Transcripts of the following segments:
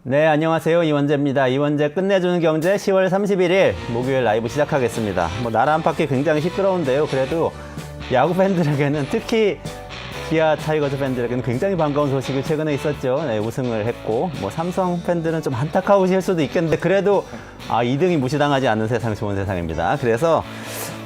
네, 안녕하세요. 이원재입니다. 이원재 끝내주는 경제 10월 31일 목요일 라이브 시작하겠습니다. 나라 안팎이 굉장히 시끄러운데요. 그래도 야구 팬들에게는 특히 기아 타이거즈 팬들에게는 굉장히 반가운 소식이 최근에 있었죠. 네, 우승을 했고 삼성 팬들은 좀 안타까우실 수도 있겠는데 그래도 2등이 무시당하지 않는 세상 좋은 세상입니다. 그래서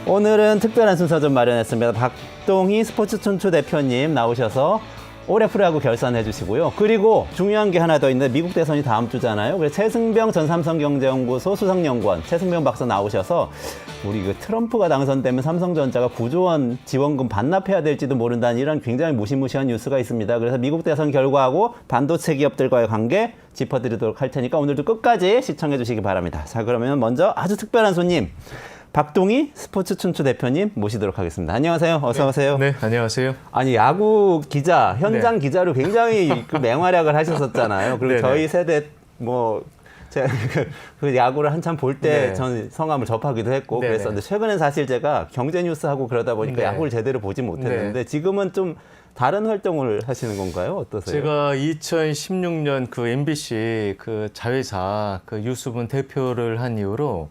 오늘은 특별한 순서 좀 마련했습니다. 박동희 스포츠 춘추 대표님 나오셔서 올해 프로야구 결산해 주시고요. 그리고 중요한 게 하나 더 있는데 미국 대선이 다음 주잖아요. 그래서 최승병 전 삼성경제연구소 수석연구원 최승병 박사 나오셔서 우리 트럼프가 당선되면 삼성전자가 9조 원 지원금 반납해야 될지도 모른다는 이런 굉장히 무시무시한 뉴스가 있습니다. 그래서 미국 대선 결과하고 반도체 기업들과의 관계 짚어드리도록 할 테니까 오늘도 끝까지 시청해 주시기 바랍니다. 자, 그러면 먼저 아주 특별한 손님 박동희 스포츠 춘추 대표님 모시도록 하겠습니다. 안녕하세요. 어서 오세요. 네, 안녕하세요. 아니 야구 기자, 현장 기자로 굉장히 맹활약을 하셨었잖아요. 그리고 저희 세대 제가 그 야구를 한참 볼 때 전 성함을 접하기도 했고 그랬었는데 최근엔 사실 제가 경제 뉴스 하고 그러다 보니까 야구를 제대로 보지 못했는데 지금은 좀 다른 활동을 하시는 건가요? 어떠세요? 제가 2016년 그 MBC 그 자회사 그 유수분 대표를 한 이후로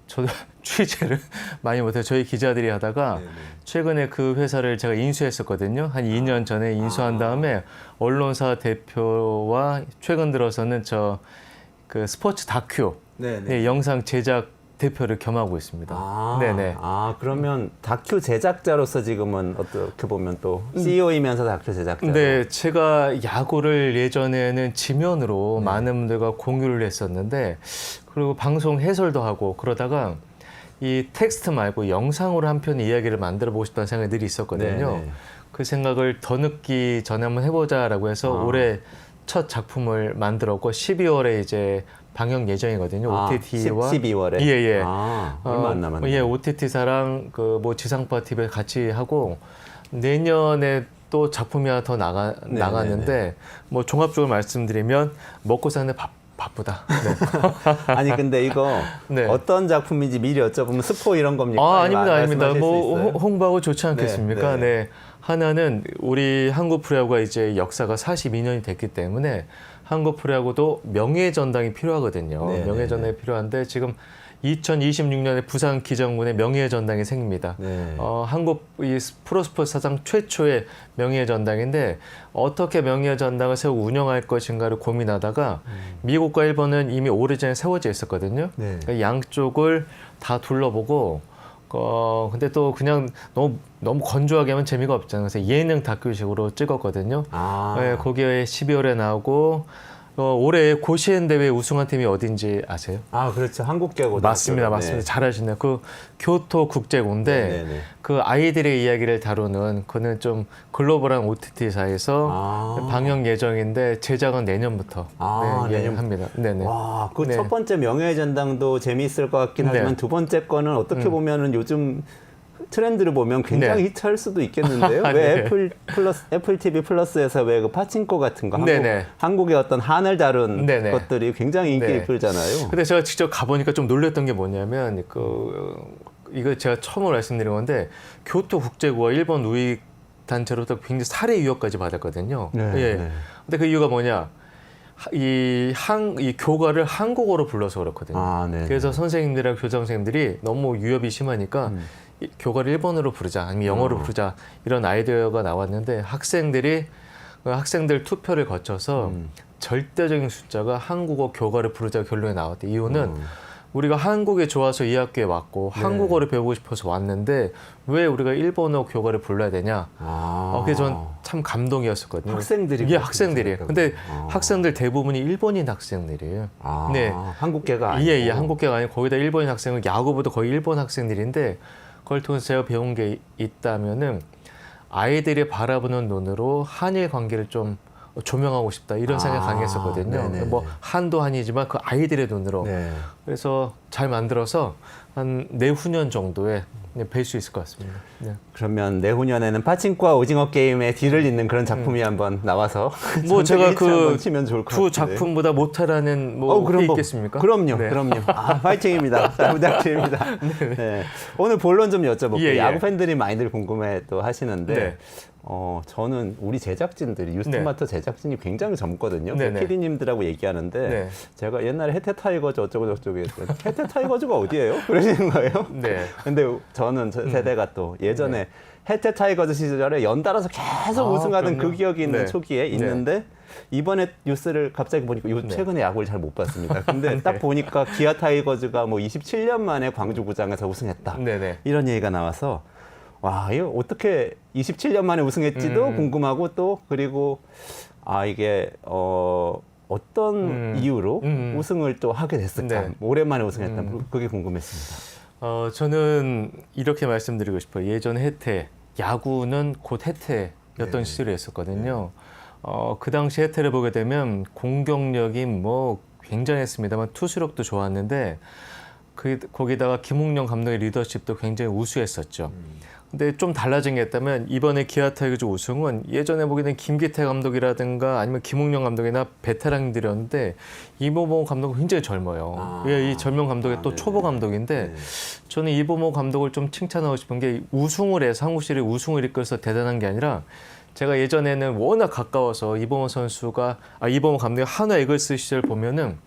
저도 취재를 많이 못해요. 저희 기자들이 하다가 최근에 그 회사를 제가 인수했었거든요. 한 2년 전에 인수한 다음에 언론사 대표와 최근 들어서는 그 스포츠 다큐 영상 제작 대표를 겸하고 있습니다. 네네. 그러면 다큐 제작자로서 지금은 어떻게 보면 또 CEO이면서 다큐 제작자. 네, 제가 야구를 예전에는 지면으로 많은 분들과 공유를 했었는데 그리고 방송 해설도 하고 그러다가 이 텍스트 말고 영상으로 한 편 이야기를 만들어 보고 싶다는 생각이 늘 있었거든요. 그 생각을 더 늦기 전에 한번 해보자라고 해서 올해 첫 작품을 만들었고 12월에 이제 방영 예정이거든요. OTT와 12월에. 예. 얼마 안 남았네요. 예, OTT사랑 그 지상파 TV에 같이 하고 내년에 또 작품이 하나 더 나가는데 종합적으로 말씀드리면 먹고 사는 바쁘다. 네. 아니 근데 이거 어떤 작품인지 미리 여쭤보면 스포 이런 겁니까? 아닙니다. 홍보하고 좋지 않겠습니까? 네. 하나는 우리 한국 프로야구가 이제 역사가 42년이 됐기 때문에 한국 프로야구도 명예전당이 필요하거든요. 명예전당이 필요한데 지금 2026년에 부산 기정군에 명예전당이 생깁니다. 한국 이 프로스포츠 사상 최초의 명예전당인데 어떻게 명예전당을 세우고 운영할 것인가를 고민하다가 미국과 일본은 이미 오래전에 세워져 있었거든요. 그러니까 양쪽을 다 둘러보고 근데 또 그냥 너무 건조하게 하면 재미가 없잖아요. 그래서 예능 다큐식으로 찍었거든요. 거기에 12월에 나오고 올해 고시엔 대회 우승한 팀이 어딘지 아세요? 그렇죠. 한국계고. 맞습니다. 잘하시네요. 그 교토 국제고인데 그 아이들의 이야기를 다루는 그는 좀 글로벌한 OTT사에서 방영 예정인데 제작은 내년부터 합니다. 와, 그 첫 번째 명예전당도 재미있을 것 같긴 하지만 두 번째 거는 어떻게 보면은 요즘 트렌드를 보면 굉장히 히트할 수도 있겠는데요. 왜 애플 TV 플러스에서 왜 그 파친코 같은 거 한국의 어떤 한을 다룬 것들이 굉장히 인기를 끌잖아요. 근데 제가 직접 가보니까 좀 놀랐던 게 뭐냐면 이거 제가 처음으로 말씀드린 건데 교토 국제고와 일본 우익 단체로부터 굉장히 살해 위협까지 받았거든요. 근데 그 이유가 뭐냐? 이 교과를 한국어로 불러서 그렇거든요. 그래서 선생님들이랑 교장 선생님들이 너무 위협이 심하니까 교과를 일본어로 부르자 아니면 영어로 부르자 이런 아이디어가 나왔는데 학생들 투표를 거쳐서 절대적인 숫자가 한국어 교과를 부르자 결론이 나왔대. 이유는 우리가 한국에 좋아서 이 학교에 왔고 한국어를 배우고 싶어서 왔는데 왜 우리가 일본어 교과를 불러야 되냐. 그래서 전 참 감동이었었거든요. 학생들이. 근데 학생들 대부분이 일본인 학생들이에요. 한국계가 아니고. 한국계가 아니고 거기다 일본인 학생은 야구부도 거의 일본 학생들인데 그걸 통해서 제가 배운 게 있다면은 아이들이 바라보는 눈으로 한일 관계를 좀 조명하고 싶다 이런 생각이 강했었거든요. 한도 한이지만 그 아이들의 눈으로 그래서 잘 만들어서 한 내후년 정도에 뵐 수 있을 것 같습니다. 네. 그러면 내후년에는 파친코와 오징어 게임의 뒤를 잇는 그런 작품이 한번 나와서 뭐 제가 그 치면 좋을 것 두 같은데. 작품보다 못하라는 뭐 그럼 게 뭐, 있겠습니까? 그럼요, 네. 그럼요. 파이팅입니다. 잘 부탁드립니다. 네. 오늘 본론 좀 여쭤볼게요. 예, 예. 야구 팬들이 많이들 궁금해 또 하시는데, 네. 저는 우리 제작진들이 유스토마토 제작진이 굉장히 젊거든요. 네, 네. PD님들하고 얘기하는데, 네. 제가 옛날에 해태 타이거즈 어쩌고 저쩌고 했더니 해태 타이거즈가 어디예요? 그러시는 거예요. 네. 근데 저는 세대가 또 예전에 해태 타이거즈 시절에 연달아서 계속 우승하던 그럼요. 그 기억이 있는 네. 초기에 있는데 이번에 뉴스를 갑자기 보니까 최근에 야구를 잘 못 봤습니다. 근데 딱 보니까 기아 타이거즈가 뭐 27년 만에 광주구장에서 우승했다. 네네. 이런 얘기가 나와서 와, 이거 어떻게 27년 만에 우승했지도 궁금하고 또 그리고 이게 어떤 이유로 우승을 또 하게 됐을까? 네. 오랜만에 우승했다. 그게 궁금했습니다. 저는 이렇게 말씀드리고 싶어요. 예전 해태, 야구는 곧 해태였던 시절이 있었거든요. 그 당시 해태를 보게 되면 공격력이 뭐 굉장했습니다만 투수력도 좋았는데 거기다가 김웅영 감독의 리더십도 굉장히 우수했었죠. 근데 좀 달라진 게 있다면 이번에 기아 타이거즈 우승은 예전에 보게 된 김기태 감독이라든가 아니면 김웅영 감독이나 베테랑들이었는데 이범호 감독은 굉장히 젊어요. 이 젊은 감독이 또 초보 감독인데 저는 이범호 감독을 좀 칭찬하고 싶은 게 우승을 해서 한국 시리즈 우승을 이끌어서 대단한 게 아니라 제가 예전에는 워낙 가까워서 이범호 감독의 한화 이글스 시절 보면은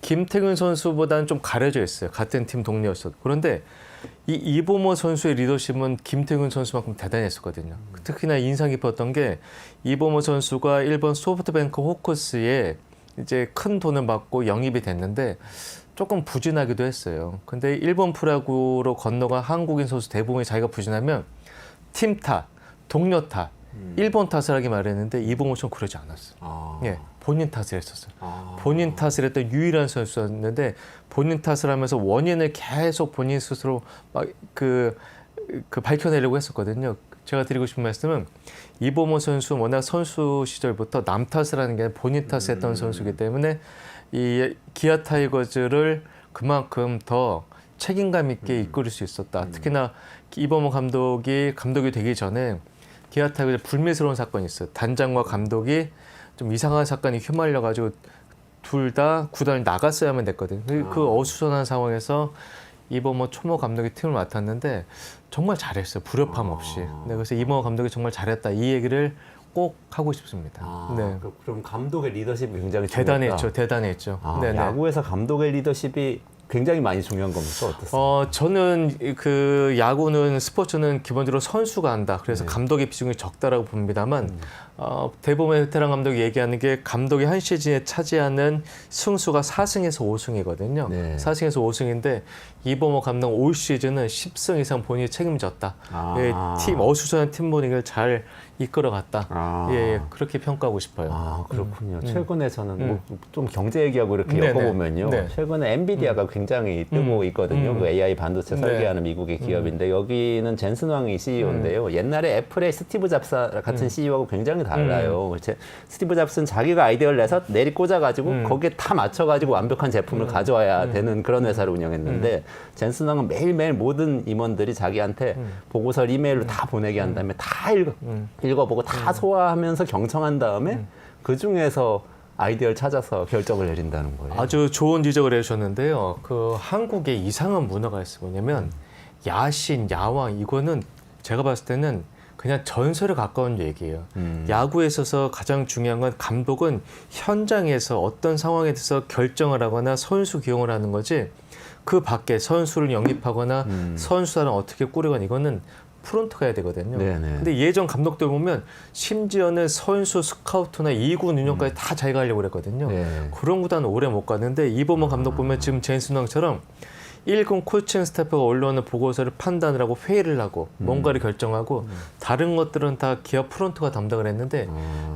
김태균 선수보다는 좀 가려져 있어요. 같은 팀 동료였어도. 그런데 이범호 선수의 리더십은 김태균 선수만큼 대단했었거든요. 특히나 인상 깊었던 게 이범호 선수가 일본 소프트뱅크 호크스에 이제 큰 돈을 받고 영입이 됐는데 조금 부진하기도 했어요. 근데 일본 프로야구로 건너간 한국인 선수 대부분이 자기가 부진하면 팀 탓, 동료 탓, 일본 탓을 하기 마련했는데 이범호 선수는 그러지 않았어요. 예, 본인 탓을 했었어요. 본인 탓을 했던 유일한 선수였는데 본인 탓을 하면서 원인을 계속 본인 스스로 막 밝혀내려고 했었거든요. 제가 드리고 싶은 말씀은 이범호 선수 워낙 선수 시절부터 남 탓을 하는 게 아니라 본인 탓을 했던 선수이기 때문에 이 기아 타이거즈를 그만큼 더 책임감 있게 이끌 수 있었다. 특히나 이범호 감독이 되기 전에 기아 타이거즈 불미스러운 사건이 있어요. 단장과 감독이 좀 이상한 사건이 휘말려가지고 둘 다 구단을 나갔어야만 됐거든요. 그 어수선한 상황에서 이범호 초모 감독이 팀을 맡았는데 정말 잘했어요. 불협화 없이. 네, 그래서 이범호 감독이 정말 잘했다. 이 얘기를 꼭 하고 싶습니다. 네. 그럼 감독의 리더십이 굉장히 중요하다. 대단했죠. 네네. 야구에서 감독의 리더십이 굉장히 많이 중요한 겁니까? 어떻습니까? 저는 야구는 스포츠는 기본적으로 선수가 한다. 그래서 감독의 비중이 적다라고 봅니다만 대부분의 베테랑 감독이 얘기하는 게 감독이 한 시즌에 차지하는 승수가 4승에서 5승이거든요. 네. 4승에서 5승인데 이범호 감독 올 시즌은 10승 이상 본인이 책임졌다. 팀 어수선한 팀 모닝을 잘 이끌어갔다. 예, 그렇게 평가하고 싶어요. 그렇군요. 최근에 저는 좀 경제 얘기하고 이렇게 네네. 엮어보면요. 네. 최근에 엔비디아가 굉장히 뜨고 있거든요. 그 AI 반도체 설계하는 미국의 기업인데 여기는 젠슨 왕이 CEO인데요. 옛날에 애플의 스티브 잡스 같은 CEO하고 굉장히 달라요. 스티브 잡스는 자기가 아이디어를 내서 내리 꽂아가지고 거기에 다 맞춰가지고 완벽한 제품을 가져와야 되는 그런 회사를 운영했는데 젠슨 왕은 매일매일 모든 임원들이 자기한테 보고서를 이메일로 다 보내게 한 다음에 다 읽어보고 다 소화하면서 경청한 다음에 그 중에서 아이디어를 찾아서 결정을 내린다는 거예요. 아주 좋은 지적을 해주셨는데요. 한국에 이상한 문화가 있어요. 뭐냐면 야신, 야왕 이거는 제가 봤을 때는 그냥 전설에 가까운 얘기예요. 야구에 있어서 가장 중요한 건 감독은 현장에서 어떤 상황에 대해서 결정을 하거나 선수 기용을 하는 거지 그 밖에 선수를 영입하거나 선수단을 어떻게 꾸리거나 이거는 프론트가 해야 되거든요. 네네. 근데 예전 감독들 보면 심지어는 선수 스카우트나 2군 운영까지 다 자기가 하려고 그랬거든요. 네. 그런 구단은 오래 못 갔는데 이범호 감독 보면 지금 젠슨 왕처럼 1군 코칭 스태프가 올라오는 보고서를 판단을 하고 회의를 하고 뭔가를 결정하고 다른 것들은 다 기아 프론트가 담당을 했는데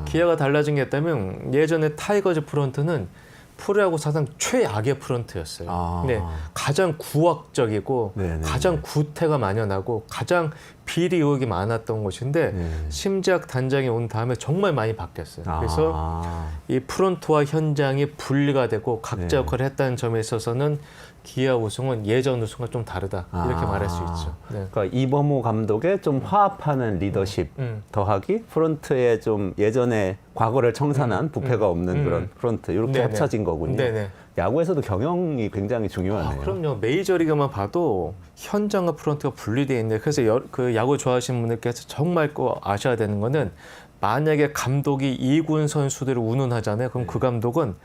기아가 달라진 게 있다면 예전에 타이거즈 프론트는 프로야구 사상 최악의 프런트였어요. 네, 가장 구악적이고 네네. 가장 구태가 만연하고 가장 비리 의혹이 많았던 곳인데 심지학 단장이 온 다음에 정말 많이 바뀌었어요. 그래서 이 프론트와 현장이 분리가 되고 각자 역할을 했다는 점에 있어서는 기아 우승은 예전 우승과 좀 다르다 이렇게 말할 수 있죠. 네. 그러니까 이범호 감독의 좀 화합하는 리더십 더하기 프런트에 좀 예전에 과거를 청산한 부패가 없는 그런 프런트 이렇게 네네. 합쳐진 거군요. 네네. 야구에서도 경영이 굉장히 중요하네요. 그럼요. 메이저리그만 봐도 현장과 프런트가 분리되어 있는데 그래서 그 야구 좋아하시는 분들께서 정말 꼭 아셔야 되는 거는 만약에 감독이 2군 선수들을 운운하잖아요. 그럼 그 감독은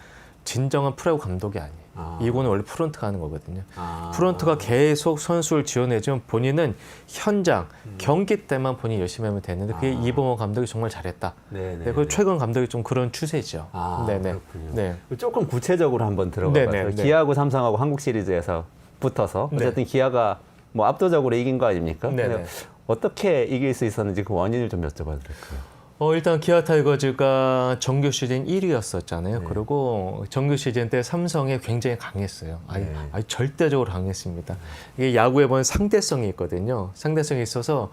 진정한 프로야구 감독이 아니에요. 2군은 원래 프런트가 하는 거거든요. 프런트가 계속 선수를 지원해주면 본인은 현장, 경기 때만 본인이 열심히 하면 되는데 그게 이범호 감독이 정말 잘했다. 네, 그리고 최근 감독이 좀 그런 추세죠. 네네. 그렇군요. 네. 조금 구체적으로 한번 들어가봐요. 네네. 기아하고 삼성하고 한국 시리즈에서 붙어서 어쨌든 기아가 뭐 압도적으로 이긴 거 아닙니까? 네네. 어떻게 이길 수 있었는지 그 원인을 좀 여쭤봐도 될까요? 일단 기아 타이거즈가 정규 시즌 1위였었잖아요. 그리고 정규 시즌 때 삼성에 굉장히 강했어요. 아주 절대적으로 강했습니다. 이게 야구에 보면 상대성이 있거든요. 상대성이 있어서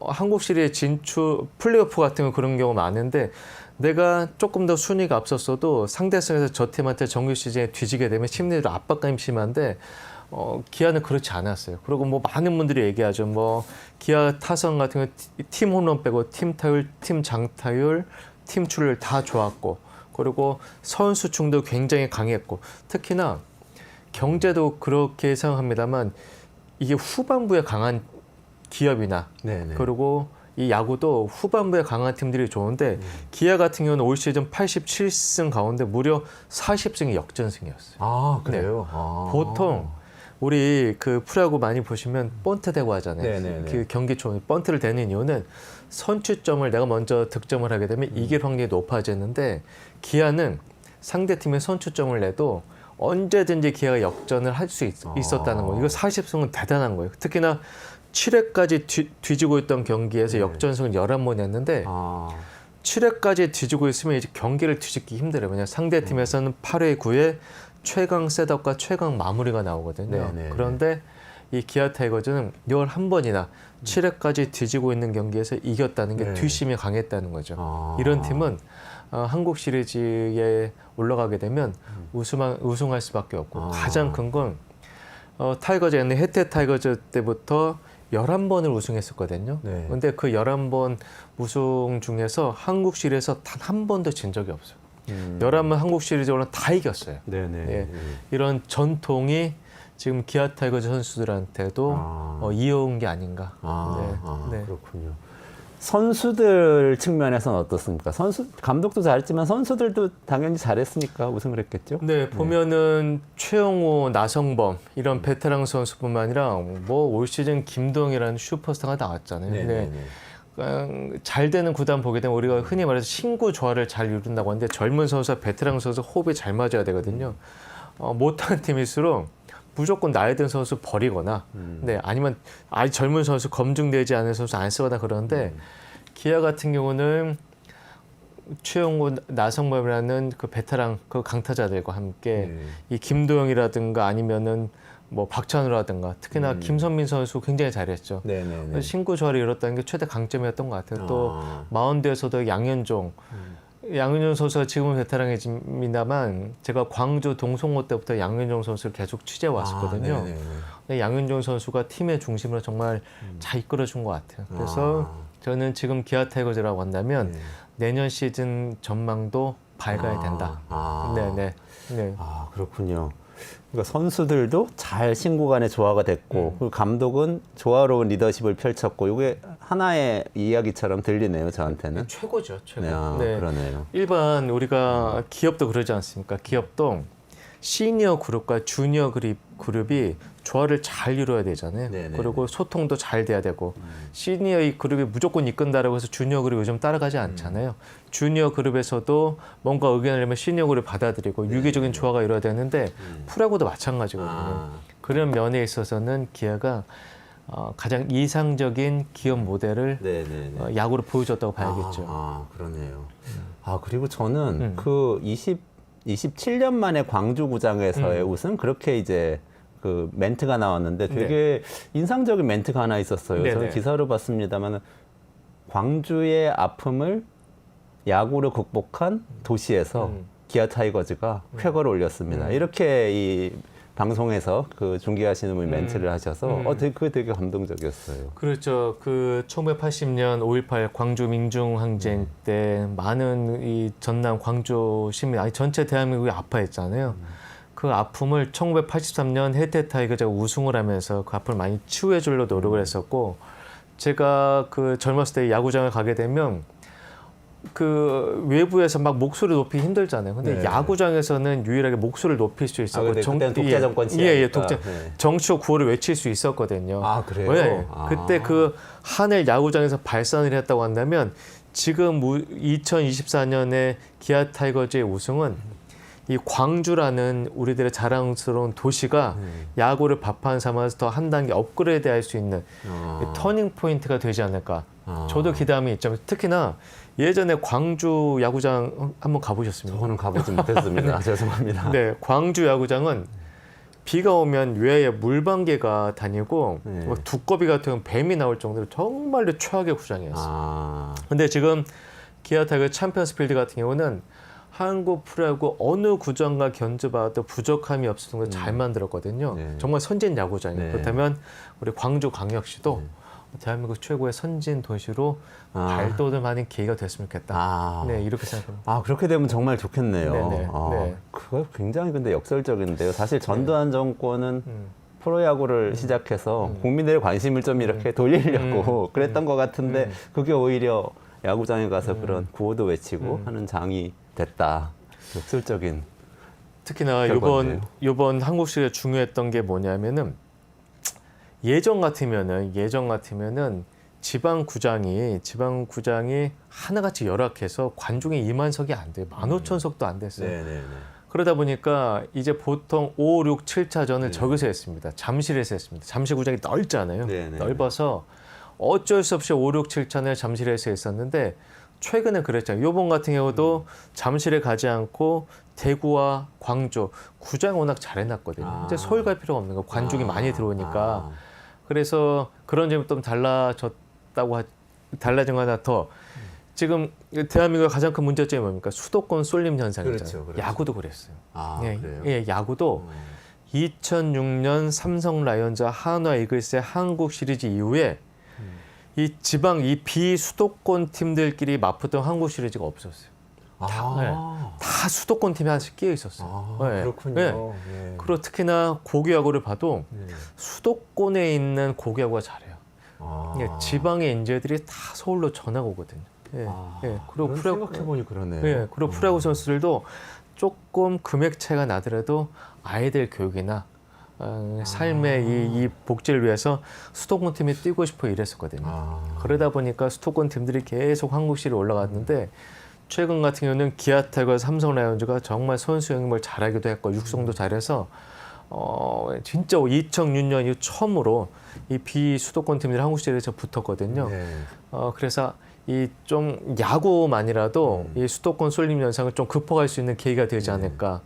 한국 시리즈 진출 플레이오프 같은 거 그런 경우 많은데 내가 조금 더 순위가 앞섰어도 상대성에서 저 팀한테 정규 시즌에 뒤지게 되면 심리적으로 압박감이 심한데 기아는 그렇지 않았어요. 그리고 뭐 많은 분들이 얘기하죠. 뭐 기아 타선 같은 거 팀 홈런 빼고 팀 타율, 팀 장타율, 팀 출루율 다 좋았고, 그리고 선수층도 굉장히 강했고, 특히나 경제도 그렇게 생각합니다만 이게 후반부에 강한 기업이나 그리고 이 야구도 후반부에 강한 팀들이 좋은데 기아 같은 경우는 올 시즌 87승 가운데 무려 40승이 역전승이었어요. 아, 그래요? 보통 우리 그 프로야구 많이 보시면 번트 대고 하잖아요. 그 경기 초 번트를 대는 이유는 선취점을 내가 먼저 득점을 하게 되면 이길 확률이 높아지는데 기아는 상대팀의 선취점을 내도 언제든지 기아가 역전을 할 수 있었다는 거예요. 이거 40승은 대단한 거예요. 특히나 7회까지 뒤지고 있던 경기에서 역전승을 11번 했는데 7회까지 뒤지고 있으면 이제 경기를 뒤집기 힘들어요. 왜냐하면 상대팀에서는 8회, 9회 최강 셋업과 최강 마무리가 나오거든요. 그런데 이 기아 타이거즈는 11번이나 7회까지 뒤지고 있는 경기에서 이겼다는 게 뒷심이 강했다는 거죠. 이런 팀은 한국 시리즈에 올라가게 되면 우승할 수밖에 없고 가장 큰 건 타이거즈 옛날 혜태 타이거즈 때부터 11번을 우승했었거든요. 근데 그 11번 우승 중에서 한국 시리즈에서 단 한 번도 진 적이 없어요. 11번 한국 시리즈 올라 다 이겼어요. 이런 전통이 지금 기아 타이거즈 선수들한테도 이어온 게 아닌가. 그렇군요. 선수들 측면에서는 어떻습니까? 감독도 잘했지만 선수들도 당연히 잘했으니까 우승을 했겠죠? 네, 보면은 최영호, 나성범 이런 베테랑 선수뿐만 아니라 뭐 올 시즌 김동이라는 슈퍼스타가 나왔잖아요. 잘 되는 구단 보게 되면 우리가 흔히 말해서 신구 조화를 잘 이룬다고 하는데 젊은 선수와 베테랑 선수 호흡이 잘 맞아야 되거든요. 못하는 팀일수록 무조건 나이 든 선수 버리거나 아니면 아직 젊은 선수 검증되지 않은 선수 안 쓰거나 그러는데 기아 같은 경우는 최용호, 나성범이라는 그 베테랑 그 강타자들과 함께 이 김도영이라든가 아니면은 뭐 박찬우라든가 특히나 김선민 선수 굉장히 잘했죠. 신구 조화를 이뤘다는 게 최대 강점이었던 것 같아요. 또 마운드에서도 양현종 선수가 지금은 베테랑이지만 제가 광주 동성호 때부터 양현종 선수를 계속 취재해 왔었거든요. 근데 양현종 선수가 팀의 중심으로 정말 잘 이끌어준 것 같아요. 그래서 저는 지금 기아 타이거즈라고 한다면 내년 시즌 전망도 밝아야 된다. 그렇군요. 그러니까 선수들도 잘 신구 간의 조화가 됐고 그리고 감독은 조화로운 리더십을 펼쳤고 이게 하나의 이야기처럼 들리네요, 저한테는. 최고죠, 최고. 그러네요. 일반 우리가 기업도 그러지 않습니까? 기업도 시니어 그룹과 주니어 그룹이 조화를 잘 이루어야 되잖아요. 그리고 소통도 잘 돼야 되고 시니어 이 그룹이 무조건 이끈다라고 해서 주니어 그룹이 요즘 따라가지 않잖아요. 주니어 그룹에서도 뭔가 의견을 내면 시니어 그룹이 받아들이고 유기적인 조화가 이루어야 되는데 프로야구도 마찬가지거든요. 그런 면에 있어서는 기아가 가장 이상적인 기업 모델을 야구로 보여줬다고 봐야겠죠. 그러네요. 그리고 저는 그 27년 만에 광주구장에서의 우승 그렇게 이제 그 멘트가 나왔는데 되게 인상적인 멘트가 하나 있었어요. 네네. 저는 기사로 봤습니다만 광주의 아픔을 야구로 극복한 도시에서 기아 타이거즈가 쾌거를 올렸습니다. 이렇게 이 방송에서 그 중계하시는 분이 멘트를 하셔서 그게 되게 감동적이었어요. 그렇죠. 그 1980년 5.18 광주 민중항쟁 때 많은 이 전남 광주 시민, 아니 전체 대한민국이 아파했잖아요. 그 아픔을 1983년 혜태 타이거즈가 우승을 하면서 그 아픔을 많이 치유해 주려고 노력을 했었고, 제가 그 젊었을 때 야구장을 가게 되면 그 외부에서 막 목소리 높이기 힘들잖아요. 근데 네. 야구장에서는 유일하게 목소리를 높일 수 있었고, 그때는 독재 정권 독재 네. 정치적 구호를 외칠 수 있었거든요. 아, 그래요? 네. 아. 그때 그 하늘 야구장에서 발산을 했다고 한다면 지금 2024년에 기아 타이거즈의 우승은 이 광주라는 우리들의 자랑스러운 도시가 야구를 밥한 삼아서 더 한 단계 업그레이드할 수 있는 터닝 포인트가 되지 않을까. 저도 기대함이 있죠. 특히나 예전에 광주 야구장 한번 가보셨습니까? 저는 가보지 못했습니다. 죄송합니다. 네, 광주 야구장은 비가 오면 외에 물방개가 다니고 뭐 두꺼비 같은 뱀이 나올 정도로 정말로 최악의 구장이었어요. 근데 지금 기아 타이거 챔피언스 필드 같은 경우는 한국 프로야구 어느 구장과 견주봐도 부족함이 없을 정도로 잘 만들었거든요. 네. 정말 선진 야구장이에요. 네. 그렇다면 우리 광주광역시도 대한민국 최고의 선진 도시로 발돋을 많은 계기가 됐으면 좋겠다. 네, 이렇게 생각합니다. 그렇게 되면 정말 좋겠네요. 네네. 네. 그거 굉장히 근데 역설적인데요. 사실 전두환 정권은 프로야구를 시작해서 국민들의 관심을 좀 이렇게 돌리려고 그랬던 것 같은데 그게 오히려 야구장에 가서 그런 구호도 외치고 하는 장이 됐다. 역설적인. 특히나 요번 한국시리즈 중요했던 게 뭐냐면은 예전 같으면은 지방 구장이 하나같이 열악해서 관중이 2만석이 안 돼요. 15,000석도 안 됐어요. 네네네. 그러다 보니까 이제 보통 5, 6, 7차전을 저기서 했습니다. 잠실에서 했습니다. 잠실 구장이 넓잖아요. 네네. 넓어서 어쩔 수 없이 5, 6, 7차전을 잠실에서 했었는데 최근에 그랬잖아요. 요번 같은 경우도 잠실에 가지 않고 대구와 광주 구장 워낙 잘 해놨거든요. 이제 서울 갈 필요가 없는 거 관중이 많이 들어오니까. 그래서 그런 점이 좀 달라진 거 하나 더. 지금 대한민국의 가장 큰 문제점이 뭡니까? 수도권 쏠림 현상이잖아요. 그렇죠. 야구도 그랬어요. 그래요? 예, 야구도 2006년 삼성 라이온즈와 한화 이글스의 한국 시리즈 이후에 이 지방 이 비수도권 팀들끼리 맞붙던 한국 시리즈가 없었어요. 다 수도권 팀이 하나씩 끼어 있었어요. 그렇군요. 네. 그리고 특히나 고교야구를 봐도 수도권에 있는 고교야구가 잘해요. 지방의 인재들이 다 서울로 전학 오거든요. 그리고 생각해보니 그러네요. 그리고 프로야구 선수들도 조금 금액 차이가 나더라도 아이들 교육이나 삶의 이 복지를 위해서 수도권 팀에 뛰고 싶어 이랬었거든요. 그러다 보니까 수도권 팀들이 계속 한국 시리즈 올라갔는데 최근 같은 경우는 기아 타이거, 삼성 라이온즈가 정말 선수 영입을 잘하기도 했고 육성도 잘해서 진짜 2006년 이후 처음으로 이 비수도권 팀들이 한국 시리즈에서 붙었거든요. 그래서 이 좀 야구만이라도 이 수도권 쏠림 현상을 좀 극복할 수 있는 계기가 되지 않을까.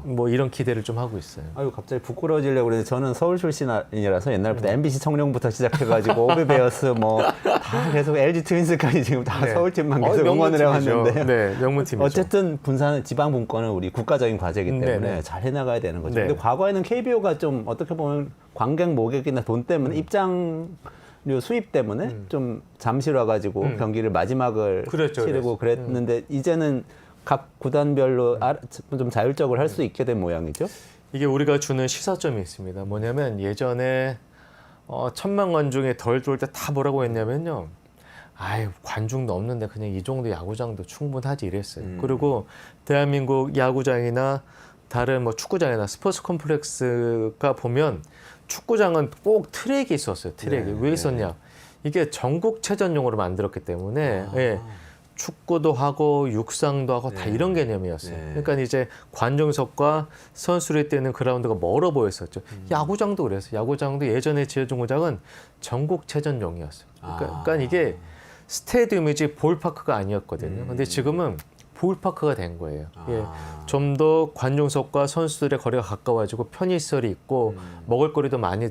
뭐 이런 기대를 좀 하고 있어요. 갑자기 부끄러워지려고 그러는데 저는 서울 출신이라서 옛날부터 MBC 청룡부터 시작해가지고 오비베어스 뭐 다 계속 LG 트윈스까지 지금 다 서울팀만 계속 응원을 해왔는데요. 네, 명문팀이죠. 어쨌든 지방 분권은 우리 국가적인 과제이기 때문에 잘 해나가야 되는 거죠. 근데 과거에는 KBO가 좀 어떻게 보면 관객 모객이나 돈 때문에 입장료 수입 때문에 좀 잠실 와가지고 경기를 마지막을 치르고 그랬는데 이제는 각 구단별로 좀 자율적으로 할 수 있게 된 모양이죠. 이게 우리가 주는 시사점이 있습니다. 뭐냐면 예전에 1,000만 관중이 덜 들어올 때 다 뭐라고 했냐면요. 관중도 없는데 그냥 이 정도 야구장도 충분하지 이랬어요. 그리고 대한민국 야구장이나 다른 뭐 축구장이나 스포츠 컴플렉스가 보면 축구장은 꼭 트랙이 있었어요. 트랙이. 왜 있었냐? 이게 전국체전용으로 만들었기 때문에 축구도 하고 육상도 하고 다 이런 개념이었어요. 그러니까 이제 관중석과 선수들이 뛰는 그라운드가 멀어 보였었죠. 야구장도 그랬어요. 야구장도 예전에 지어중구장은 전국체전용이었어요. 그러니까 이게 스테디움이지 볼파크가 아니었거든요. 근데 지금은 볼파크가 된 거예요. 예, 좀 더 관중석과 선수들의 거리가 가까워지고 편의시설이 있고 먹을거리도 많이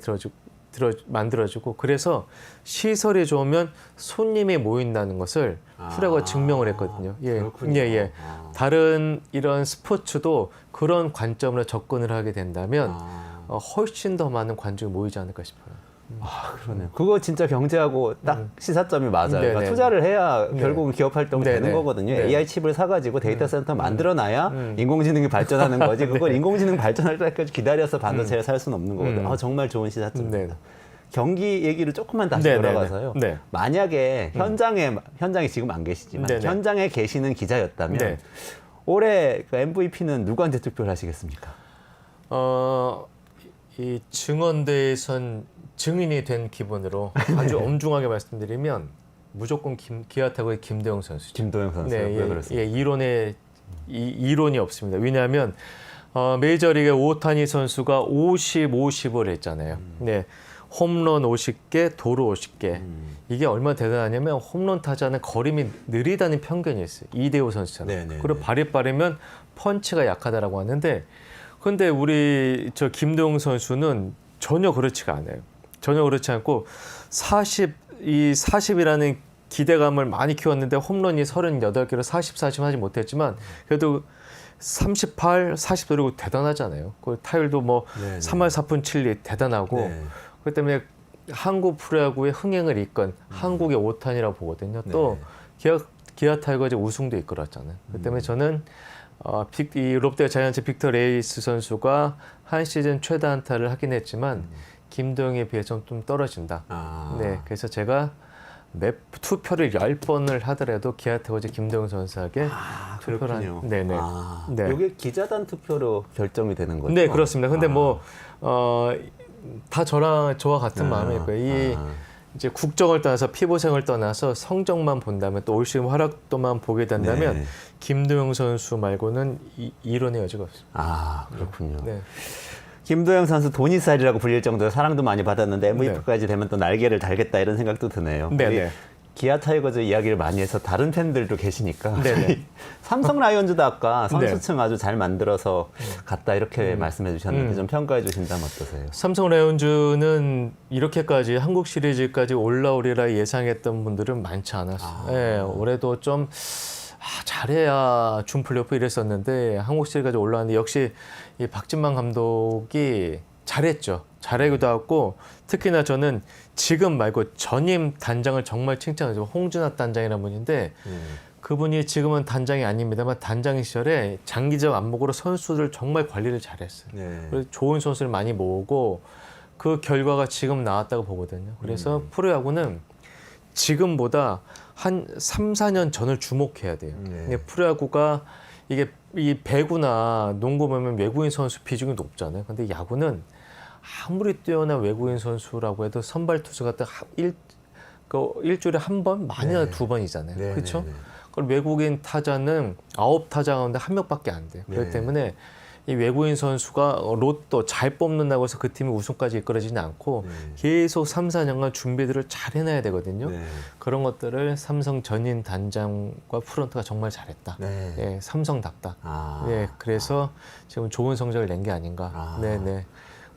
만들어지고 그래서 시설이 좋으면 손님이 모인다는 것을 프라구가 증명을 했거든요. 예, 그렇군요. 예, 예. 다른 이런 스포츠도 그런 관점으로 접근을 하게 된다면 훨씬 더 많은 관중이 모이지 않을까 싶어요. 그러네요. 그거 진짜 경제하고 딱 시사점이 맞아요. 그러니까 네네. 투자를 해야 네. 결국은 기업 활동이 네네. 되는 거거든요. 네. AI 칩을 사가지고 데이터 센터 만들어놔야 인공지능이 발전하는 거지. 그걸 인공지능 발전할 때까지 기다려서 반도체를 살 수는 없는 거거든요. 정말 좋은 시사점입니다. 네. 경기 얘기를 조금만 다시 네네네. 돌아가서요. 네. 만약에 현장에 지금 안 계시지만 네네. 현장에 계시는 기자였다면 네. 올해 그 MVP는 누구한테 투표를 하시겠습니까? 이 증언대에선 증인이 된 기분으로 아주 엄중하게 말씀드리면 무조건 기아 타고의 김도영 선수죠. 김도영 선수. 네, 왜 예, 그렇습니까? 이론이 없습니다. 왜냐하면 메이저리그 오타니 선수가 50을 했잖아요. 네, 홈런 50개, 도루 50개. 이게 얼마나 대단하냐면 홈런 타자는 거림이 느리다는 편견이 있어요. 이대호 선수잖아요. 네네네. 그리고 발이 빠르면 펀치가 약하다라고 하는데 근데 우리 저 김도영 선수는 전혀 그렇지가 않아요. 전혀 그렇지 않고 40이라는 기대감을 많이 키웠는데 홈런이 38개로 40 하지 못했지만 그래도 38, 40 노리고 대단하잖아요. 그 타율도 뭐 네네. 3할 4푼 7리 대단하고 네. 그렇기 때문에 한국 프로야구의 흥행을 이끈 한국의 오탄이라고 보거든요. 또 기아 타이거즈 우승도 이끌었잖아요. 그렇기 때문에 저는 이 롯데 자이언츠 빅터 레이스 선수가 한 시즌 최다 안타를 하긴 했지만 김도영에 비해서는 좀 떨어진다. 네, 그래서 제가 투표를 10번을 하더라도 기아 타이거즈 김도영 선수에게 투표를 그렇군요. 네네. 네. 이게 기자단 투표로 결정이 되는 거죠? 네, 그렇습니다. 근데 다 저와 같은 마음일 거예요. 이제 국적을 떠나서 피부색을 떠나서 성적만 본다면 또 올 시즌 활약도만 보게 된다면 네. 김도영 선수 말고는 이론의 여지가 없습니다. 그렇군요. 네. 김도영 선수 돈이살이라고 불릴 정도로 사랑도 많이 받았는데 MVP까지 되면 또 날개를 달겠다 이런 생각도 드네요. 네, 우리 네. 기아 타이거즈 이야기를 많이 해서 다른 팬들도 계시니까 네네. 삼성 라이온즈도 아까 선수층 아주 잘 만들어서 갔다 이렇게 말씀해 주셨는데 좀 평가해 주신다면 어떠세요? 삼성 라이온즈는 이렇게까지 한국 시리즈까지 올라오리라 예상했던 분들은 많지 않았어요. 네, 올해도 좀 잘해야 준 플레이오프 이랬었는데 한국 시리즈까지 올라왔는데 역시 이 박진만 감독이 잘했죠. 잘하기도 하고 특히나 저는 지금 말고 전임 단장을 정말 칭찬하죠. 홍준하 단장이라는 분인데 그분이 지금은 단장이 아닙니다만 단장 시절에 장기적 안목으로 선수들 정말 관리를 잘했어요. 그래서 좋은 선수를 많이 모으고 그 결과가 지금 나왔다고 보거든요. 그래서 프로야구는 지금보다 한 3, 4년 전을 주목해야 돼요. 프로야구가 이게 이 배구나 농구 보면 외국인 선수 비중이 높잖아요. 근데 야구는 아무리 뛰어난 외국인 선수라고 해도 선발 투수가 딱 일주일에 한 번, 많이나 두 번이잖아요. 그렇죠? 그럼 외국인 타자는 9타자 가운데 한 명밖에 안 돼요. 그렇기 때문에 이 외국인 선수가 로또 잘 뽑는다고 해서 그 팀이 우승까지 이끌어지지 않고 계속 3, 4년간 준비들을 잘 해놔야 되거든요. 그런 것들을 삼성 전임 단장과 프런트가 정말 잘했다. 네, 삼성답다. 네, 그래서 지금 좋은 성적을 낸 게 아닌가. 네.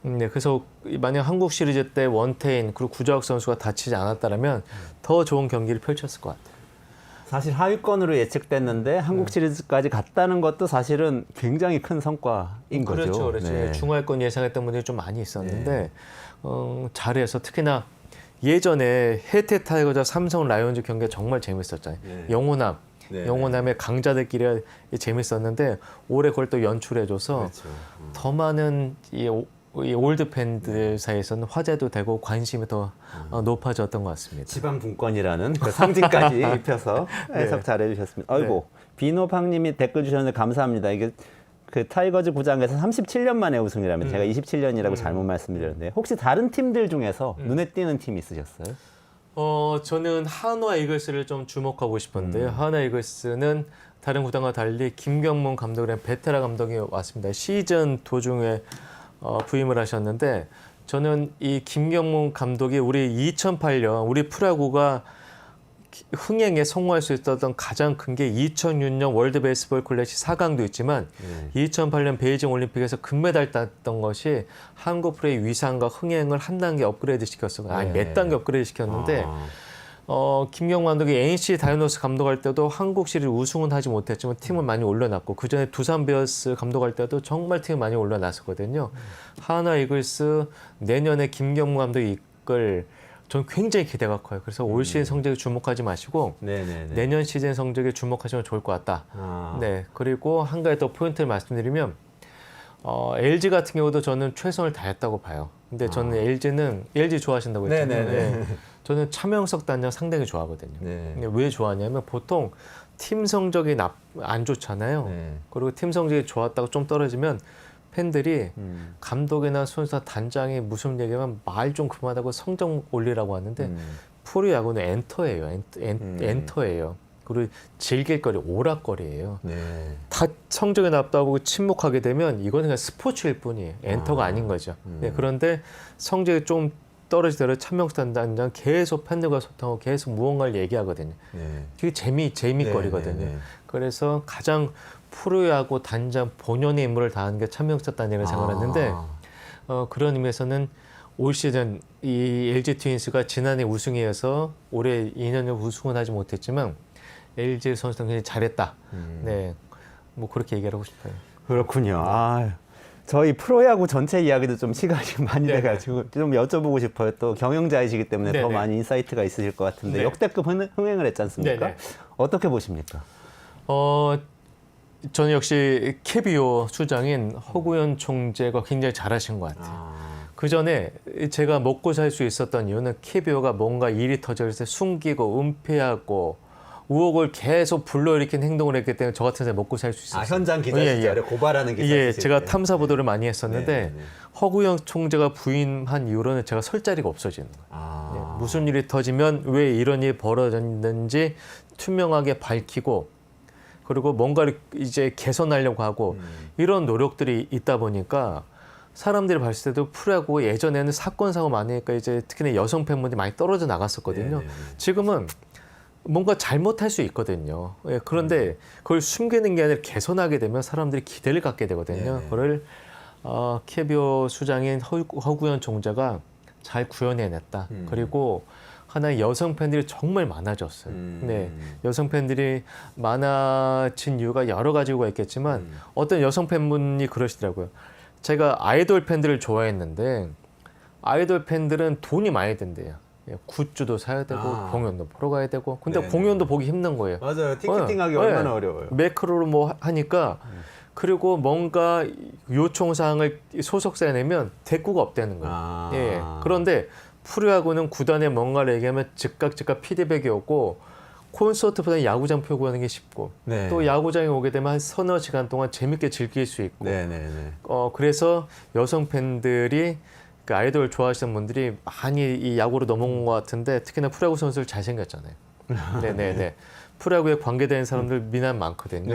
네, 그래서 만약 한국 시리즈 때 원태인 그리고 구자욱 선수가 다치지 않았다면 더 좋은 경기를 펼쳤을 것 같아요. 사실 하위권으로 예측됐는데 한국 시리즈까지 갔다는 것도 사실은 굉장히 큰 성과인 거죠. 그렇죠. 네. 중하위권 예상했던 분들이 좀 많이 있었는데 잘해서 특히나 예전에 해태 타이거즈와 삼성 라이온즈 경기가 정말 재밌었잖아요. 영호남의 강자들끼리 재밌었는데 올해 그걸 또 연출해줘서 더 많은 이 올드 팬들 사이에서는 화제도 되고 관심이 더 높아졌던 것 같습니다. 지방 분권이라는 그 상징까지 입혀서 해석 잘해 주셨습니다. 아이고, 비노팡님이 댓글 주셨는데 감사합니다. 이게 그 타이거즈 구장에서 37년 만에 우승이라면 제가 27년이라고 잘못 말씀드렸는데 혹시 다른 팀들 중에서 눈에 띄는 팀 있으셨어요? 저는 한화 이글스를 좀 주목하고 싶은데요. 한화 이글스는 다른 구단과 달리 김경문 감독이라는 베테랑 감독이 왔습니다. 시즌 도중에 부임을 하셨는데 저는 이 김경문 감독이 우리 2008년 우리 프로야구가 흥행에 성공할 수 있었던 가장 큰 게 2006년 월드 베이스볼 클래식 4강도 있지만 2008년 베이징 올림픽에서 금메달 땄던 것이 한국 프로의 위상과 흥행을 한 단계 업그레이드 시켰어요. 아니 몇 단계 업그레이드 시켰는데 김경문 감독이 NC 다이노스 감독할 때도 한국 시리즈 우승은 하지 못했지만 팀을 많이 올려놨고 그 전에 두산 베어스 감독할 때도 정말 팀을 많이 올려놨었거든요. 하나 이글스 내년에 김경문 감독이 이끌 전 굉장히 기대가 커요. 그래서 올 시즌 성적에 주목하지 마시고 내년 시즌 성적에 주목하시면 좋을 것 같다. 네. 그리고 한 가지 더 포인트를 말씀드리면 LG 같은 경우도 저는 최선을 다했다고 봐요. 근데 저는 LG 좋아하신다고 했잖아요. 네. 저는 차명석 단장 상당히 좋아하거든요. 근데 왜 좋아하냐면 보통 팀 성적이 안 좋잖아요. 그리고 팀 성적이 좋았다고 좀 떨어지면 팬들이 감독이나 선수나 단장이 무슨 얘기하면 말 좀 그만하고 성적 올리라고 하는데 프로야구는 엔터예요. 엔터예요. 그리고 즐길 거리, 오락거리예요. 다 성적이 나쁘다고 침묵하게 되면 이거는 그냥 스포츠일 뿐이에요. 엔터가 아닌 거죠. 네, 그런데 성적이 좀 떨어지더라도 차명수 단장 계속 팬들과 소통하고 계속 무언가를 얘기하거든요. 그게 재미거리거든요. 그래서 가장 프로야구 단장 본연의 임무를 다하는 게 차명수 단장이라고 생각했는데 그런 의미에서는 올 시즌 이 LG 트윈스가 지난해 우승이어서 올해 2년 전 우승은 하지 못했지만 LG 선수들은 굉장히 잘했다. 네, 뭐 그렇게 얘기하고 싶어요. 그렇군요. 저희 프로야구 전체 이야기도 좀 시간이 많이 돼가지고 좀 여쭤보고 싶어요. 또 경영자이시기 때문에 더 많이 인사이트가 있으실 것 같은데 역대급 흥행을 했지 않습니까? 어떻게 보십니까? 저는 역시 KBO 수장인 허구현 총재가 굉장히 잘하신 것 같아요. 그 전에 제가 먹고 살 수 있었던 이유는 KBO가 뭔가 일이 터질 때 숨기고 은폐하고 의혹을 계속 불러일으킨 행동을 했기 때문에 저 같은 사람이 먹고 살 수 있었어요. 현장 기자 시절에 고발하는 기자 제가 탐사 보도를 많이 했었는데 허구현 총재가 부임한 이후로는 제가 설 자리가 없어지는 거예요. 무슨 일이 터지면 왜 이런 일이 벌어졌는지 투명하게 밝히고 그리고 뭔가를 이제 개선하려고 하고 이런 노력들이 있다 보니까 사람들이 봤을 때도 프로야구 예전에는 사건 사고 많으니까 이제 특히나 여성 팬분들이 많이 떨어져 나갔었거든요. 지금은 뭔가 잘못할 수 있거든요. 그런데 그걸 숨기는 게 아니라 개선하게 되면 사람들이 기대를 갖게 되거든요. 그걸 KBO 수장인 허구현 총재가 잘 구현해냈다. 그리고 하나의 여성 팬들이 정말 많아졌어요. 네, 여성 팬들이 많아진 이유가 여러 가지가 있겠지만 어떤 여성 팬분이 그러시더라고요. 제가 아이돌 팬들을 좋아했는데 아이돌 팬들은 돈이 많이 든대요. 굿즈도 사야 되고 공연도 보러 가야 되고 근데 공연도 보기 힘든 거예요. 맞아요. 티켓팅하기 얼마나 어려워요. 매크로로 뭐 하니까 그리고 뭔가 요청사항을 소속사에 내면 대꾸가 없다는 거예요. 그런데 프로야구는 구단에 뭔가를 얘기하면 즉각 피드백이 오고 콘서트보다 야구장 표 구하는 게 쉽고 또 야구장에 오게 되면 한 서너 시간 동안 재밌게 즐길 수 있고 그래서 여성 팬들이 그 아이돌 좋아하시는 분들이 많이 이 야구로 넘어온 것 같은데 특히나 프로야구 선수들 잘생겼잖아요. 프로야구에 관계되는 사람들 미남 많거든요.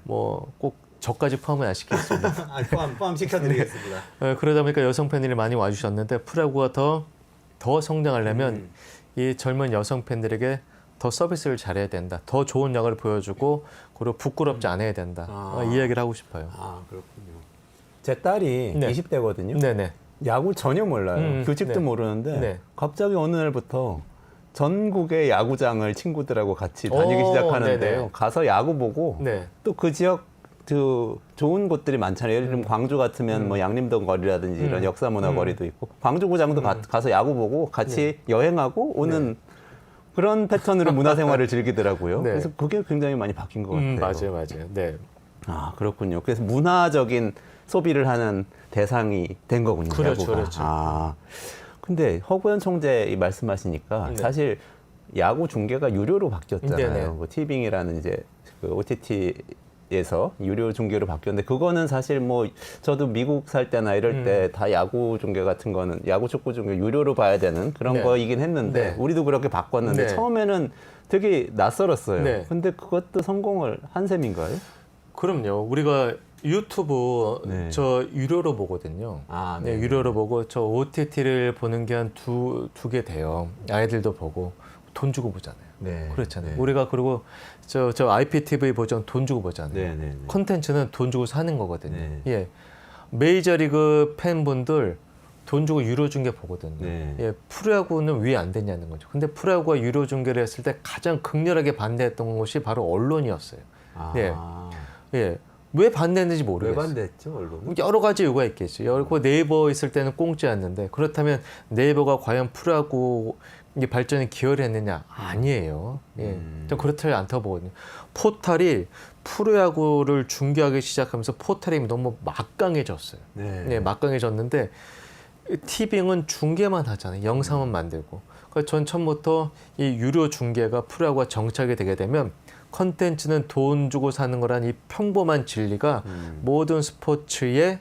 뭐 꼭 저까지 포함은 안 시키겠습니다. 포함 시켜드리겠습니다. 그러다 보니까 여성 팬들이 많이 와주셨는데 프로야구가 더 성장하려면 이 젊은 여성 팬들에게 더 서비스를 잘해야 된다. 더 좋은 야구를 보여주고 그리고 부끄럽지 않아야 된다. 이 얘기를 하고 싶어요. 그렇군요. 제 딸이 20대거든요. 야구 전혀 몰라요. 규칙도 모르는데 갑자기 어느 날부터 전국의 야구장을 친구들하고 같이 다니기 시작하는데요. 가서 야구 보고 또 그 지역 좋은 곳들이 많잖아요. 예를 들면 광주 같으면 뭐 양림동 거리라든지 이런 역사문화 거리도 있고 광주구장도 가서 야구 보고 같이 여행하고 오는 그런 패턴으로 문화생활을 즐기더라고요. 그래서 그게 굉장히 많이 바뀐 것 같아요. 맞아요. 그렇군요. 그래서 문화적인 소비를 하는 대상이 된 거군요. 야구가. 근데 허구현 총재 말씀하시니까 사실 야구 중계가 유료로 바뀌었잖아요. 뭐 티빙이라는 이제 그 OTT에서 유료 중계로 바뀌었는데 그거는 사실 뭐 저도 미국 살 때나 이럴 때 다 야구 중계 같은 거는 야구 축구 중계 유료로 봐야 되는 그런 거이긴 했는데 우리도 그렇게 바꿨는데 처음에는 되게 낯설었어요. 근데 그것도 성공을 한 셈인가요? 그럼요. 우리가 유튜브 저 유료로 보거든요. 유료로 보고 저 OTT를 보는 게 한 두 개 돼요. 아이들도 보고 돈 주고 보잖아요. 네. 그렇잖아요. 네. 우리가 그리고 저 IPTV 보전 돈 주고 보잖아요. 네, 네, 네. 컨텐츠는 돈 주고 사는 거거든요. 네. 예. 메이저리그 팬분들 돈 주고 유료 중계 보거든요. 네. 예, 프로야구는 왜 안 됐냐는 거죠. 근데 프로야구가 유료 중계를 했을 때 가장 극렬하게 반대했던 것이 바로 언론이었어요. 아. 예. 예. 왜 반대했는지 왜 모르겠어요. 반대했죠, 언론은? 여러 가지 이유가 있겠죠. 그 네이버 있을 때는 공짜였는데 그렇다면 네이버가 과연 프로야구 이게 발전에 기여를 했느냐? 아니에요. 예. 좀 그렇지 않다고 보거든요. 포탈이 프로야구를 중계하기 시작하면서 포탈이 너무 막강해졌어요. 네. 예, 막강해졌는데 티빙은 중계만 하잖아요. 영상만 만들고. 그러니까 전 처음부터 이 유료 중계가 프로야구가 정착이 되게 되면 컨텐츠는 돈 주고 사는 거란 이 평범한 진리가 모든 스포츠에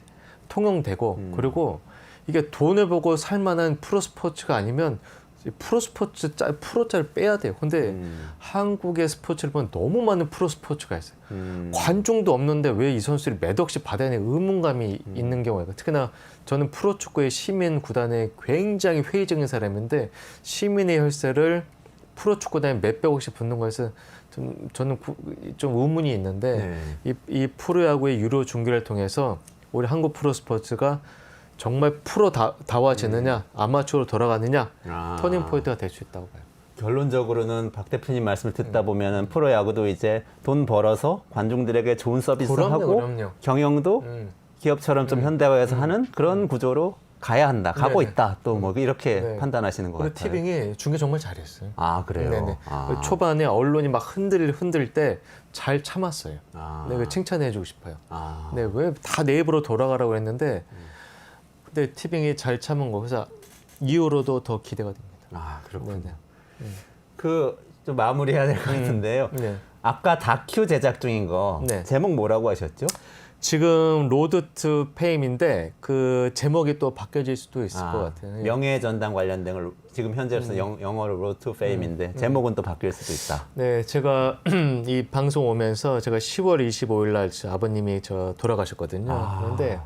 통용되고 그리고 이게 돈을 보고 살 만한 프로 스포츠가 아니면 프로짜를 빼야 돼요. 근데 한국의 스포츠를 보면 너무 많은 프로 스포츠가 있어요. 관중도 없는데 왜 이 선수들이 몇 억씩 받아야 하는 의문감이 있는 경우가 있고 특히나 저는 프로축구의 시민 구단에 굉장히 회의적인 사람인데 시민의 혈세를 프로축구단에 몇백억씩 붓는 거에서 저는 좀 의문이 있는데 이 프로야구의 유료 중계를 통해서 우리 한국 프로 스포츠가 정말 프로다워지느냐 아마추어로 돌아가느냐 터닝 포인트가 될 수 있다고 봐요. 결론적으로는 박 대표님 말씀을 듣다 보면은 프로야구도 이제 돈 벌어서 관중들에게 좋은 서비스 하고 그럼요. 경영도 기업처럼 좀 현대화해서 하는 그런 구조로 가야 한다. 가고 네네. 있다. 또 뭐 이렇게 네. 판단하시는 것 그리고 같아요. 티빙이 중계 정말 잘했어요. 아, 그래요? 네네. 아. 초반에 언론이 막 흔들 때 잘 참았어요. 아. 네, 칭찬해주고 싶어요. 아. 네, 왜 다 네이버로 돌아가라고 했는데 근데 티빙이 잘 참은 거 그래서 이후로도 더 기대가 됩니다. 아, 그렇군요. 네네. 좀 마무리해야 될 것 같은데요. 네. 아까 다큐 제작 중인 거 네. 제목 뭐라고 하셨죠? 지금 로드 투 페임인데 그 제목이 또 바뀌어질 수도 있을 것 같아요. 예. 명예 전당 관련된 걸 지금 현재로서 영어로 로드 투 페임인데 제목은 또 바뀔 수도 있다. 네, 제가 이 방송 오면서 제가 10월 25일 날 아버님이 돌아가셨거든요. 그런데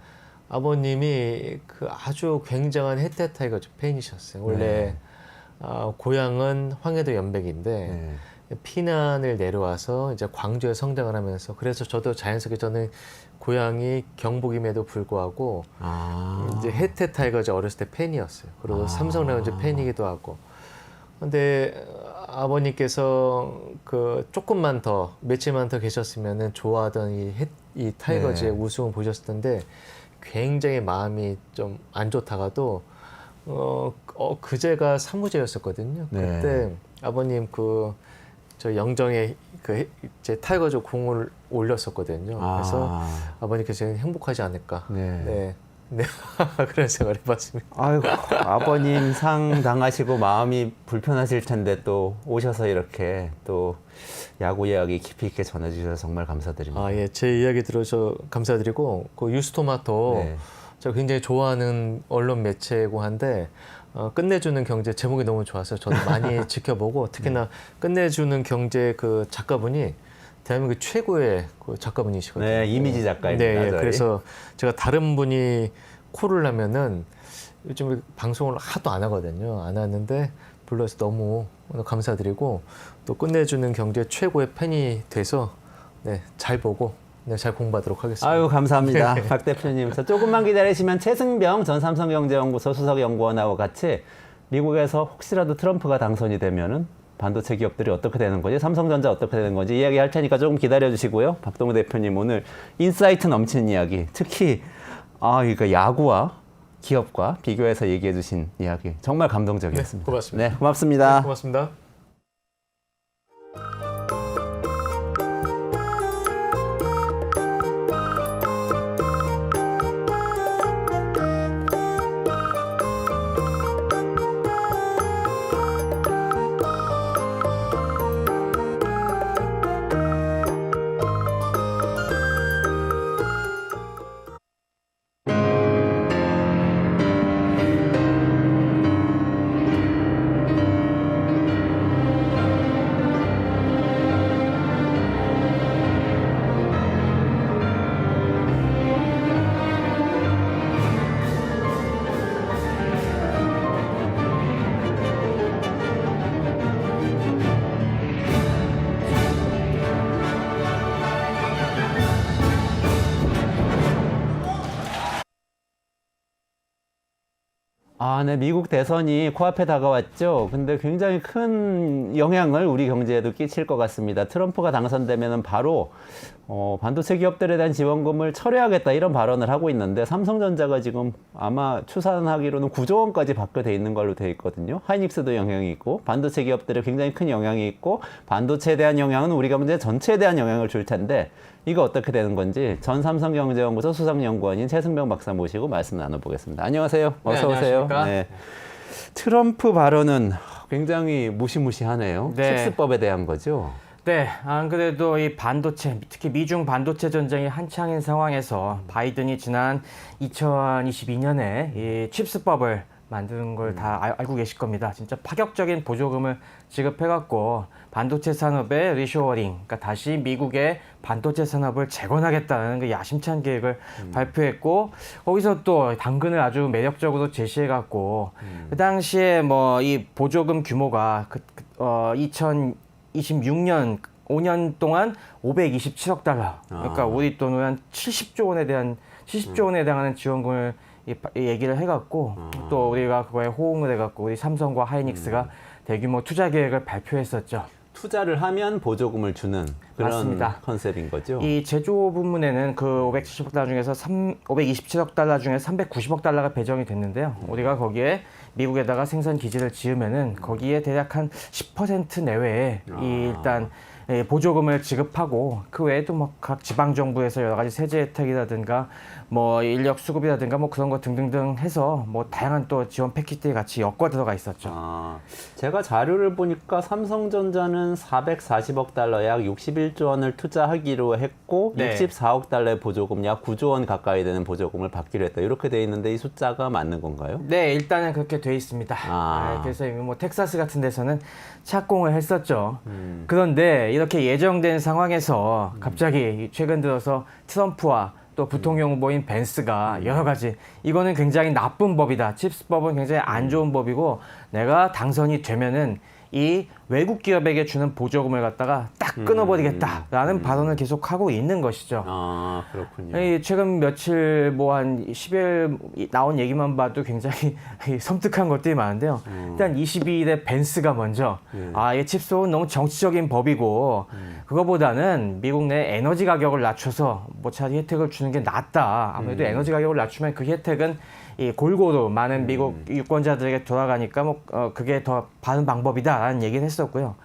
아버님이 그 아주 굉장한 혜태 타이거 팬이셨어요. 원래 고향은 황해도 연백인데 피난을 내려와서 이제 광주에 성장을 하면서 그래서 저도 자연스럽게 저는 고향이 경북임에도 불구하고 이제 혜태 타이거즈 어렸을 때 팬이었어요. 그리고 삼성 라이온즈 팬이기도 하고. 근데 아버님께서 그 조금만 더 며칠만 더 계셨으면은 좋아하던 이 타이거즈의 우승을 보셨을 텐데 굉장히 마음이 좀 안 좋다가도 그제가 사무제였었거든요. 그때 아버님 저 영정에 제 타이거즈 공을 올렸었거든요. 그래서 아버님께서 행복하지 않을까. 네. 그런 생각을 해봤습니다. 아이고, 아버님 상 당하시고 마음이 불편하실 텐데 또 오셔서 이렇게 또 야구 이야기 깊이 있게 전해주셔서 정말 감사드립니다. 예, 제 이야기 들어서 감사드리고 그 유스토마토 제가 굉장히 좋아하는 언론 매체고 한데 끝내주는 경제 제목이 너무 좋아서 저도 많이 지켜보고 특히나 끝내주는 경제 그 작가분이 대한민국 최고의 그 작가분이시거든요. 네, 이미지 작가입니다. 네, 그래서 제가 다른 분이 콜을 하면은 요즘 방송을 하도 안 하거든요. 안 하는데 불러서 너무 감사드리고 또 끝내주는 경제 최고의 팬이 돼서 잘 보고 잘 공부하도록 하겠습니다. 아유, 감사합니다. 박 대표님. 조금만 기다리시면 최승병 전 삼성경제연구소 수석연구원하고 같이 미국에서 혹시라도 트럼프가 당선이 되면은 반도체 기업들이 어떻게 되는 거지, 삼성전자 어떻게 되는 건지 이야기할 테니까 조금 기다려 주시고요. 박동우 대표님 오늘 인사이트 넘치는 이야기, 특히 그러니까 야구와 기업과 비교해서 얘기해 주신 이야기 정말 감동적이었습니다. 네, 고맙습니다. 네, 고맙습니다. 고맙습니다. 네, 미국 대선이 코앞에 다가왔죠. 근데 굉장히 큰 영향을 우리 경제에도 끼칠 것 같습니다. 트럼프가 당선되면은 바로 반도체 기업들에 대한 지원금을 철회하겠다 이런 발언을 하고 있는데 삼성전자가 지금 아마 추산하기로는 9조 원까지 받게 돼 있는 걸로 돼 있거든요. 하이닉스도 영향이 있고 반도체 기업들에 굉장히 큰 영향이 있고 반도체에 대한 영향은 우리가 문제 전체에 대한 영향을 줄 텐데 이거 어떻게 되는 건지 전 삼성경제연구소 수석연구원인 최승병 박사 모시고 말씀 나눠보겠습니다. 안녕하세요. 어서 오세요. 네. 트럼프 발언은 굉장히 무시무시하네요. 네. 칩스법에 대한 거죠. 네, 안 그래도 이 반도체, 특히 미중 반도체 전쟁이 한창인 상황에서 바이든이 지난 2022년에 이 칩스법을 만드는 걸 다 알고 계실 겁니다. 진짜 파격적인 보조금을 지급해갖고 반도체 산업의 리쇼어링, 그러니까 다시 미국의 반도체 산업을 재건하겠다는 그 야심찬 계획을 발표했고 거기서 또 당근을 아주 매력적으로 제시해갖고 그 당시에 뭐 이 보조금 규모가 2026년 5년 동안 527억 달러. 그러니까 우리 돈으로 한 70조 원에 해당하는 지원금을 얘기를 해갖고 또 우리가 그거에 호응을 해갖고 우리 삼성과 하이닉스가 대규모 투자 계획을 발표했었죠. 투자를 하면 보조금을 주는 그런 맞습니다. 컨셉인 거죠. 이 제조 부문에는 그 570억 달러 중에서 527억 달러 중에 390억 달러가 배정이 됐는데요. 우리가 거기에 미국에다가 생산 기지를 지으면은 거기에 대략 한 10% 내외에 이 일단 보조금을 지급하고 그 외에도 뭐 각 지방 정부에서 여러 가지 세제 혜택이라든가 뭐 인력 수급이라든가 뭐 그런 거 등등등 해서 뭐 다양한 또 지원 패키지들이 같이 엮어 들어가 있었죠. 제가 자료를 보니까 삼성전자는 440억 달러 약 61조 원을 투자하기로 했고 네. 64억 달러의 보조금 약 9조 원 가까이 되는 보조금을 받기로 했다. 이렇게 돼 있는데 이 숫자가 맞는 건가요? 네, 일단은 그렇게 돼 있습니다. 그래서 뭐 텍사스 같은 데서는 착공을 했었죠. 그런데 이렇게 예정된 상황에서 갑자기 최근 들어서 트럼프와 또 부통령 후보인 벤스가 여러 가지 이거는 굉장히 나쁜 법이다. 칩스법은 굉장히 안 좋은 법이고 내가 당선이 되면은 이 외국 기업에게 주는 보조금을 갖다가 딱 끊어버리겠다라는 발언을 계속 하고 있는 것이죠. 그렇군요. 최근 며칠 뭐 한 10일 나온 얘기만 봐도 굉장히 섬뜩한 것들이 많은데요. 일단 22일에 벤스가 먼저 이 칩스법은 너무 정치적인 법이고 그거보다는 미국 내 에너지 가격을 낮춰서 뭐 차라리 혜택을 주는 게 낫다. 아무래도 에너지 가격을 낮추면 그 혜택은 이 골고루 많은 미국 유권자들에게 돌아가니까 뭐 그게 더 바른 방법이다라는 얘기를 했었고요.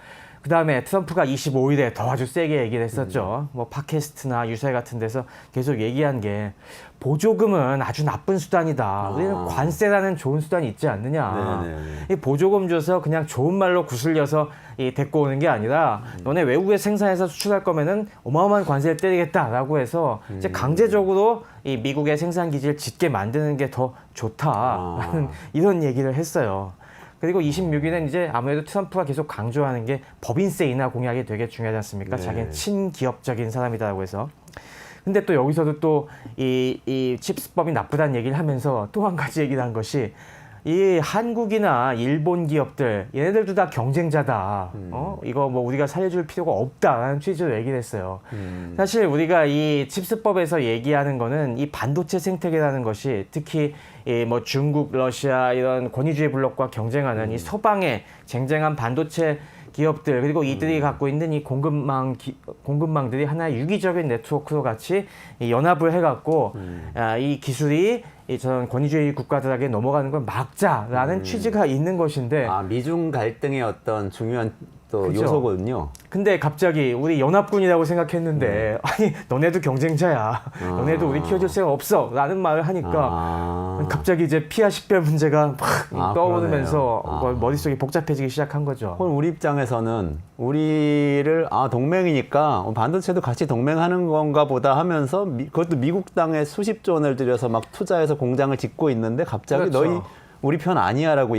그 다음에 트럼프가 25일에 더 아주 세게 얘기를 했었죠. 뭐 팟캐스트나 유세 같은 데서 계속 얘기한 게 보조금은 아주 나쁜 수단이다. 우리는 관세라는 좋은 수단이 있지 않느냐. 이 보조금 줘서 그냥 좋은 말로 구슬려서 데리고 오는 게 아니라 너네 외국에 생산해서 수출할 거면은 어마어마한 관세를 때리겠다라고 해서 이제 강제적으로 이 미국의 생산 기지를 짓게 만드는 게 더 좋다라는 이런 얘기를 했어요. 그리고 26일은 이제 아무래도 트럼프가 계속 강조하는 게 법인세 인하 공약이 되게 중요하지 않습니까? 자기는 친기업적인 사람이다라고 해서. 근데 또 여기서도 또 이 칩스법이 나쁘다는 얘기를 하면서 또 한 가지 얘기를 한 것이 이 한국이나 일본 기업들 얘네들도 다 경쟁자다. 이거 뭐 우리가 살려줄 필요가 없다라는 취지로 얘기를 했어요. 사실 우리가 이 칩스법에서 얘기하는 거는 이 반도체 생태계라는 것이 특히 이 뭐 중국, 러시아 이런 권위주의 블록과 경쟁하는 이 서방의 쟁쟁한 반도체 기업들 그리고 이들이 갖고 있는 이 공급망들이 하나의 유기적인 네트워크로 같이 이 연합을 해갖고 이 기술이 이 저런 권위주의 국가들에게 넘어가는 걸 막자라는 취지가 있는 것인데 미중 갈등의 어떤 중요한 또 그죠? 요소거든요. 근데 갑자기 우리 연합군이라고 생각했는데 아니 너네도 경쟁자야. 너네도 우리 키워줄 생각 없어. 라는 말을 하니까 갑자기 이제 피아 식별 문제가 막 떠오르면서 머릿속이 복잡해지기 시작한 거죠. 그럼 우리 입장에서는 우리를 동맹이니까 반도체도 같이 동맹하는 건가 보다 하면서 그것도 미국 땅에 수십조 원을 들여서 막 투자해서 공장을 짓고 있는데 갑자기 그렇죠. 너희 우리 편 아니야라고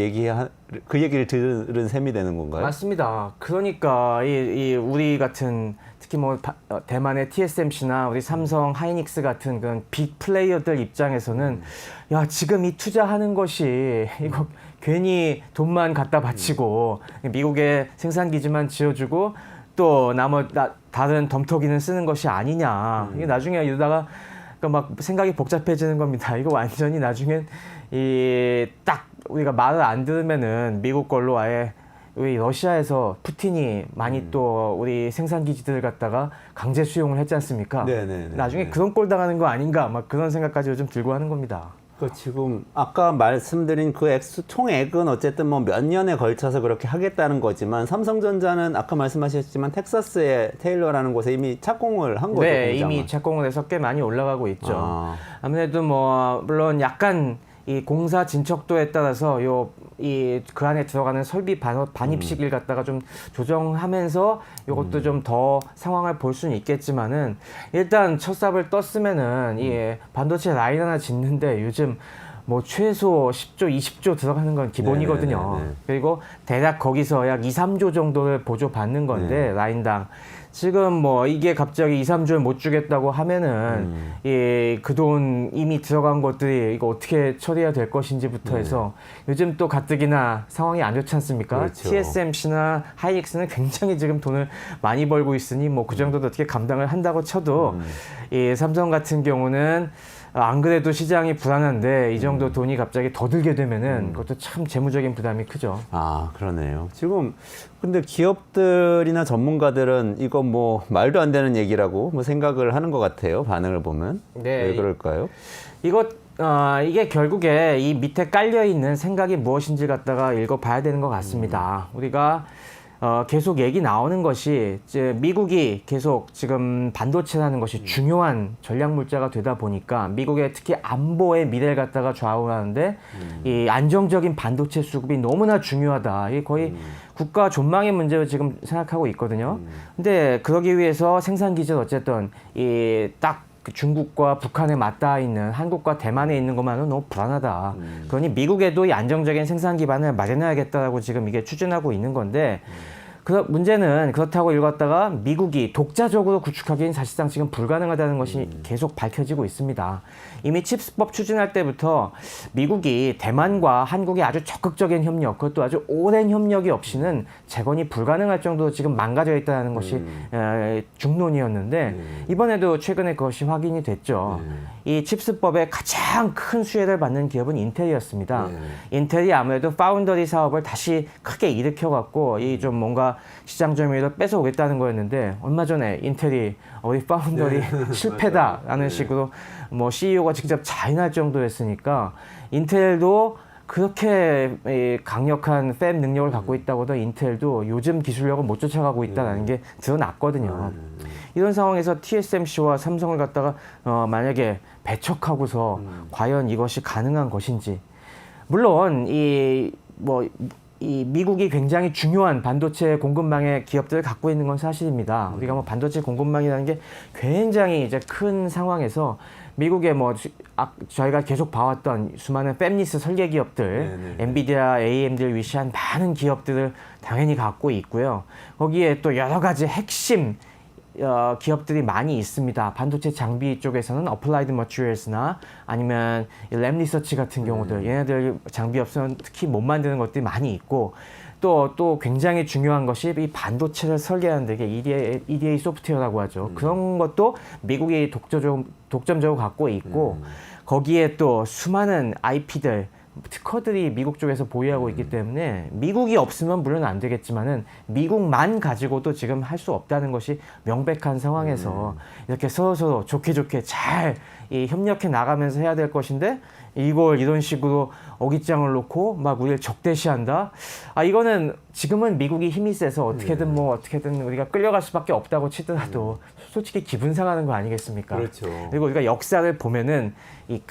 그 얘기를 들은 셈이 되는 건가요? 맞습니다. 그러니까 이 우리 같은 특히 뭐 대만의 TSMC나 우리 삼성, 하이닉스 같은 그런 빅 플레이어들 입장에서는 야 지금 이 투자하는 것이 이거 괜히 돈만 갖다 바치고 미국의 생산 기지만 지어주고 또 다른 덤터기는 쓰는 것이 아니냐. 이게 나중에 이러다가 그러니까 막 생각이 복잡해지는 겁니다. 이거 완전히 나중엔 이 딱 우리가 말을 안 들으면은 미국 걸로 아예 우리 러시아에서 푸틴이 많이 또 우리 생산 기지들을 갖다가 강제 수용을 했지 않습니까? 네네네. 나중에 그런 꼴 당하는 거 아닌가 막 그런 생각까지 요즘 들고 하는 겁니다. 그 지금 아까 말씀드린 그 액수 총액은 어쨌든 뭐 몇 년에 걸쳐서 그렇게 하겠다는 거지만 삼성전자는 아까 말씀하셨지만 텍사스의 테일러라는 곳에 이미 착공을 한 거죠. 네, 공장을. 이미 착공을 해서 꽤 많이 올라가고 있죠. 아. 아무래도 뭐 물론 약간 이 공사 진척도에 따라서 그 안에 들어가는 설비 반입 시기를 갖다가 좀 조정하면서 이것도 좀 더 상황을 볼 수는 있겠지만은 일단 첫 삽을 떴으면은 이 반도체 라인 하나 짓는데 요즘 뭐 최소 10조, 20조 들어가는 건 기본이거든요. 네네네네. 그리고 대략 거기서 약 2, 3조 정도를 보조받는 건데 라인당 지금 뭐 이게 갑자기 2, 3조를 못 주겠다고 하면은 그 돈 이미 들어간 것들이 이거 어떻게 처리해야 될 것인지부터 해서 요즘 또 가뜩이나 상황이 안 좋지 않습니까? 그렇죠. TSMC나 하이닉스는 굉장히 지금 돈을 많이 벌고 있으니 뭐 그 정도도 어떻게 감당을 한다고 쳐도 이 삼성 같은 경우는 안 그래도 시장이 불안한데 이 정도 돈이 갑자기 더 들게 되면은 그것도 참 재무적인 부담이 크죠. 아, 그러네요. 지금 근데 기업들이나 전문가들은 이거 뭐 말도 안 되는 얘기라고 뭐 생각을 하는 것 같아요. 반응을 보면. 네. 왜 그럴까요? 이게 결국에 이 밑에 깔려 있는 생각이 무엇인지 갖다가 읽어봐야 되는 것 같습니다. 우리가 계속 얘기 나오는 것이 이제 미국이 계속 지금 반도체라는 것이 중요한 전략 물자가 되다 보니까 미국의 특히 안보의 미래를 갖다가 좌우하는데 이 안정적인 반도체 수급이 너무나 중요하다. 이게 거의 국가 존망의 문제로 지금 생각하고 있거든요. 근데 그러기 위해서 생산 기지를 어쨌든 딱 중국과 북한에 맞닿아 있는 한국과 대만에 있는 것만은 너무 불안하다. 그러니 미국에도 이 안정적인 생산 기반을 마련해야겠다라고 지금 이게 추진하고 있는 건데 문제는 그렇다고 읽었다가 미국이 독자적으로 구축하기엔 사실상 지금 불가능하다는 것이 계속 밝혀지고 있습니다. 이미 칩스법 추진할 때부터 미국이 대만과 한국의 아주 적극적인 협력, 그것도 아주 오랜 협력이 없이는 재건이 불가능할 정도로 지금 망가져 있다는 것이 중론이었는데 이번에도 최근에 그것이 확인이 됐죠. 이 칩스법의 가장 큰 수혜를 받는 기업은 인텔이었습니다. 인텔이 아무래도 파운더리 사업을 다시 크게 일으켜갖고 이 좀 뭔가 시장 점유율을 뺏어오겠다는 거였는데 얼마 전에 인텔이 우리 파운더리 실패다라는 식으로 뭐 CEO가 직접 자인할 정도였으니까 인텔도 그렇게 강력한 팹 능력을 갖고 있다고도 인텔도 요즘 기술력을 못 쫓아가고 있다는 게 드러났거든요. 이런 상황에서 TSMC와 삼성을 갖다가 만약에 배척하고서 과연 이것이 가능한 것인지 물론 이 미국이 굉장히 중요한 반도체 공급망의 기업들을 갖고 있는 건 사실입니다. 우리가 뭐 반도체 공급망이라는 게 굉장히 이제 큰 상황에서 미국의 저희가 계속 봐왔던 수많은 팹리스 설계 기업들, 엔비디아, AMD를 위시한 많은 기업들을 당연히 갖고 있고요. 거기에 또 여러 가지 핵심 기업들이 많이 있습니다. 반도체 장비 쪽에서는 어플라이드 머티리얼스나 아니면 램리서치 같은 경우들 얘네들 장비 없으면 특히 못 만드는 것들이 많이 있고 또 굉장히 중요한 것이 이 반도체를 설계하는 데 EDA 소프트웨어라고 하죠. 그런 것도 미국이 독점적으로 갖고 있고 거기에 또 수많은 IP들 특허들이 미국 쪽에서 보유하고 있기 때문에 미국이 없으면 물론 안 되겠지만은 미국만 가지고도 지금 할 수 없다는 것이 명백한 상황에서 이렇게 서로 좋게 잘 협력해 나가면서 해야 될 것인데 이걸 이런 식으로 어깃장을 놓고 막 우리를 적대시한다. 이거는 지금은 미국이 힘이 세서 어떻게든 우리가 끌려갈 수밖에 없다고 치더라도 솔직히 기분 상하는 거 아니겠습니까? 그렇죠. 그리고 우리가 역사를 보면은 이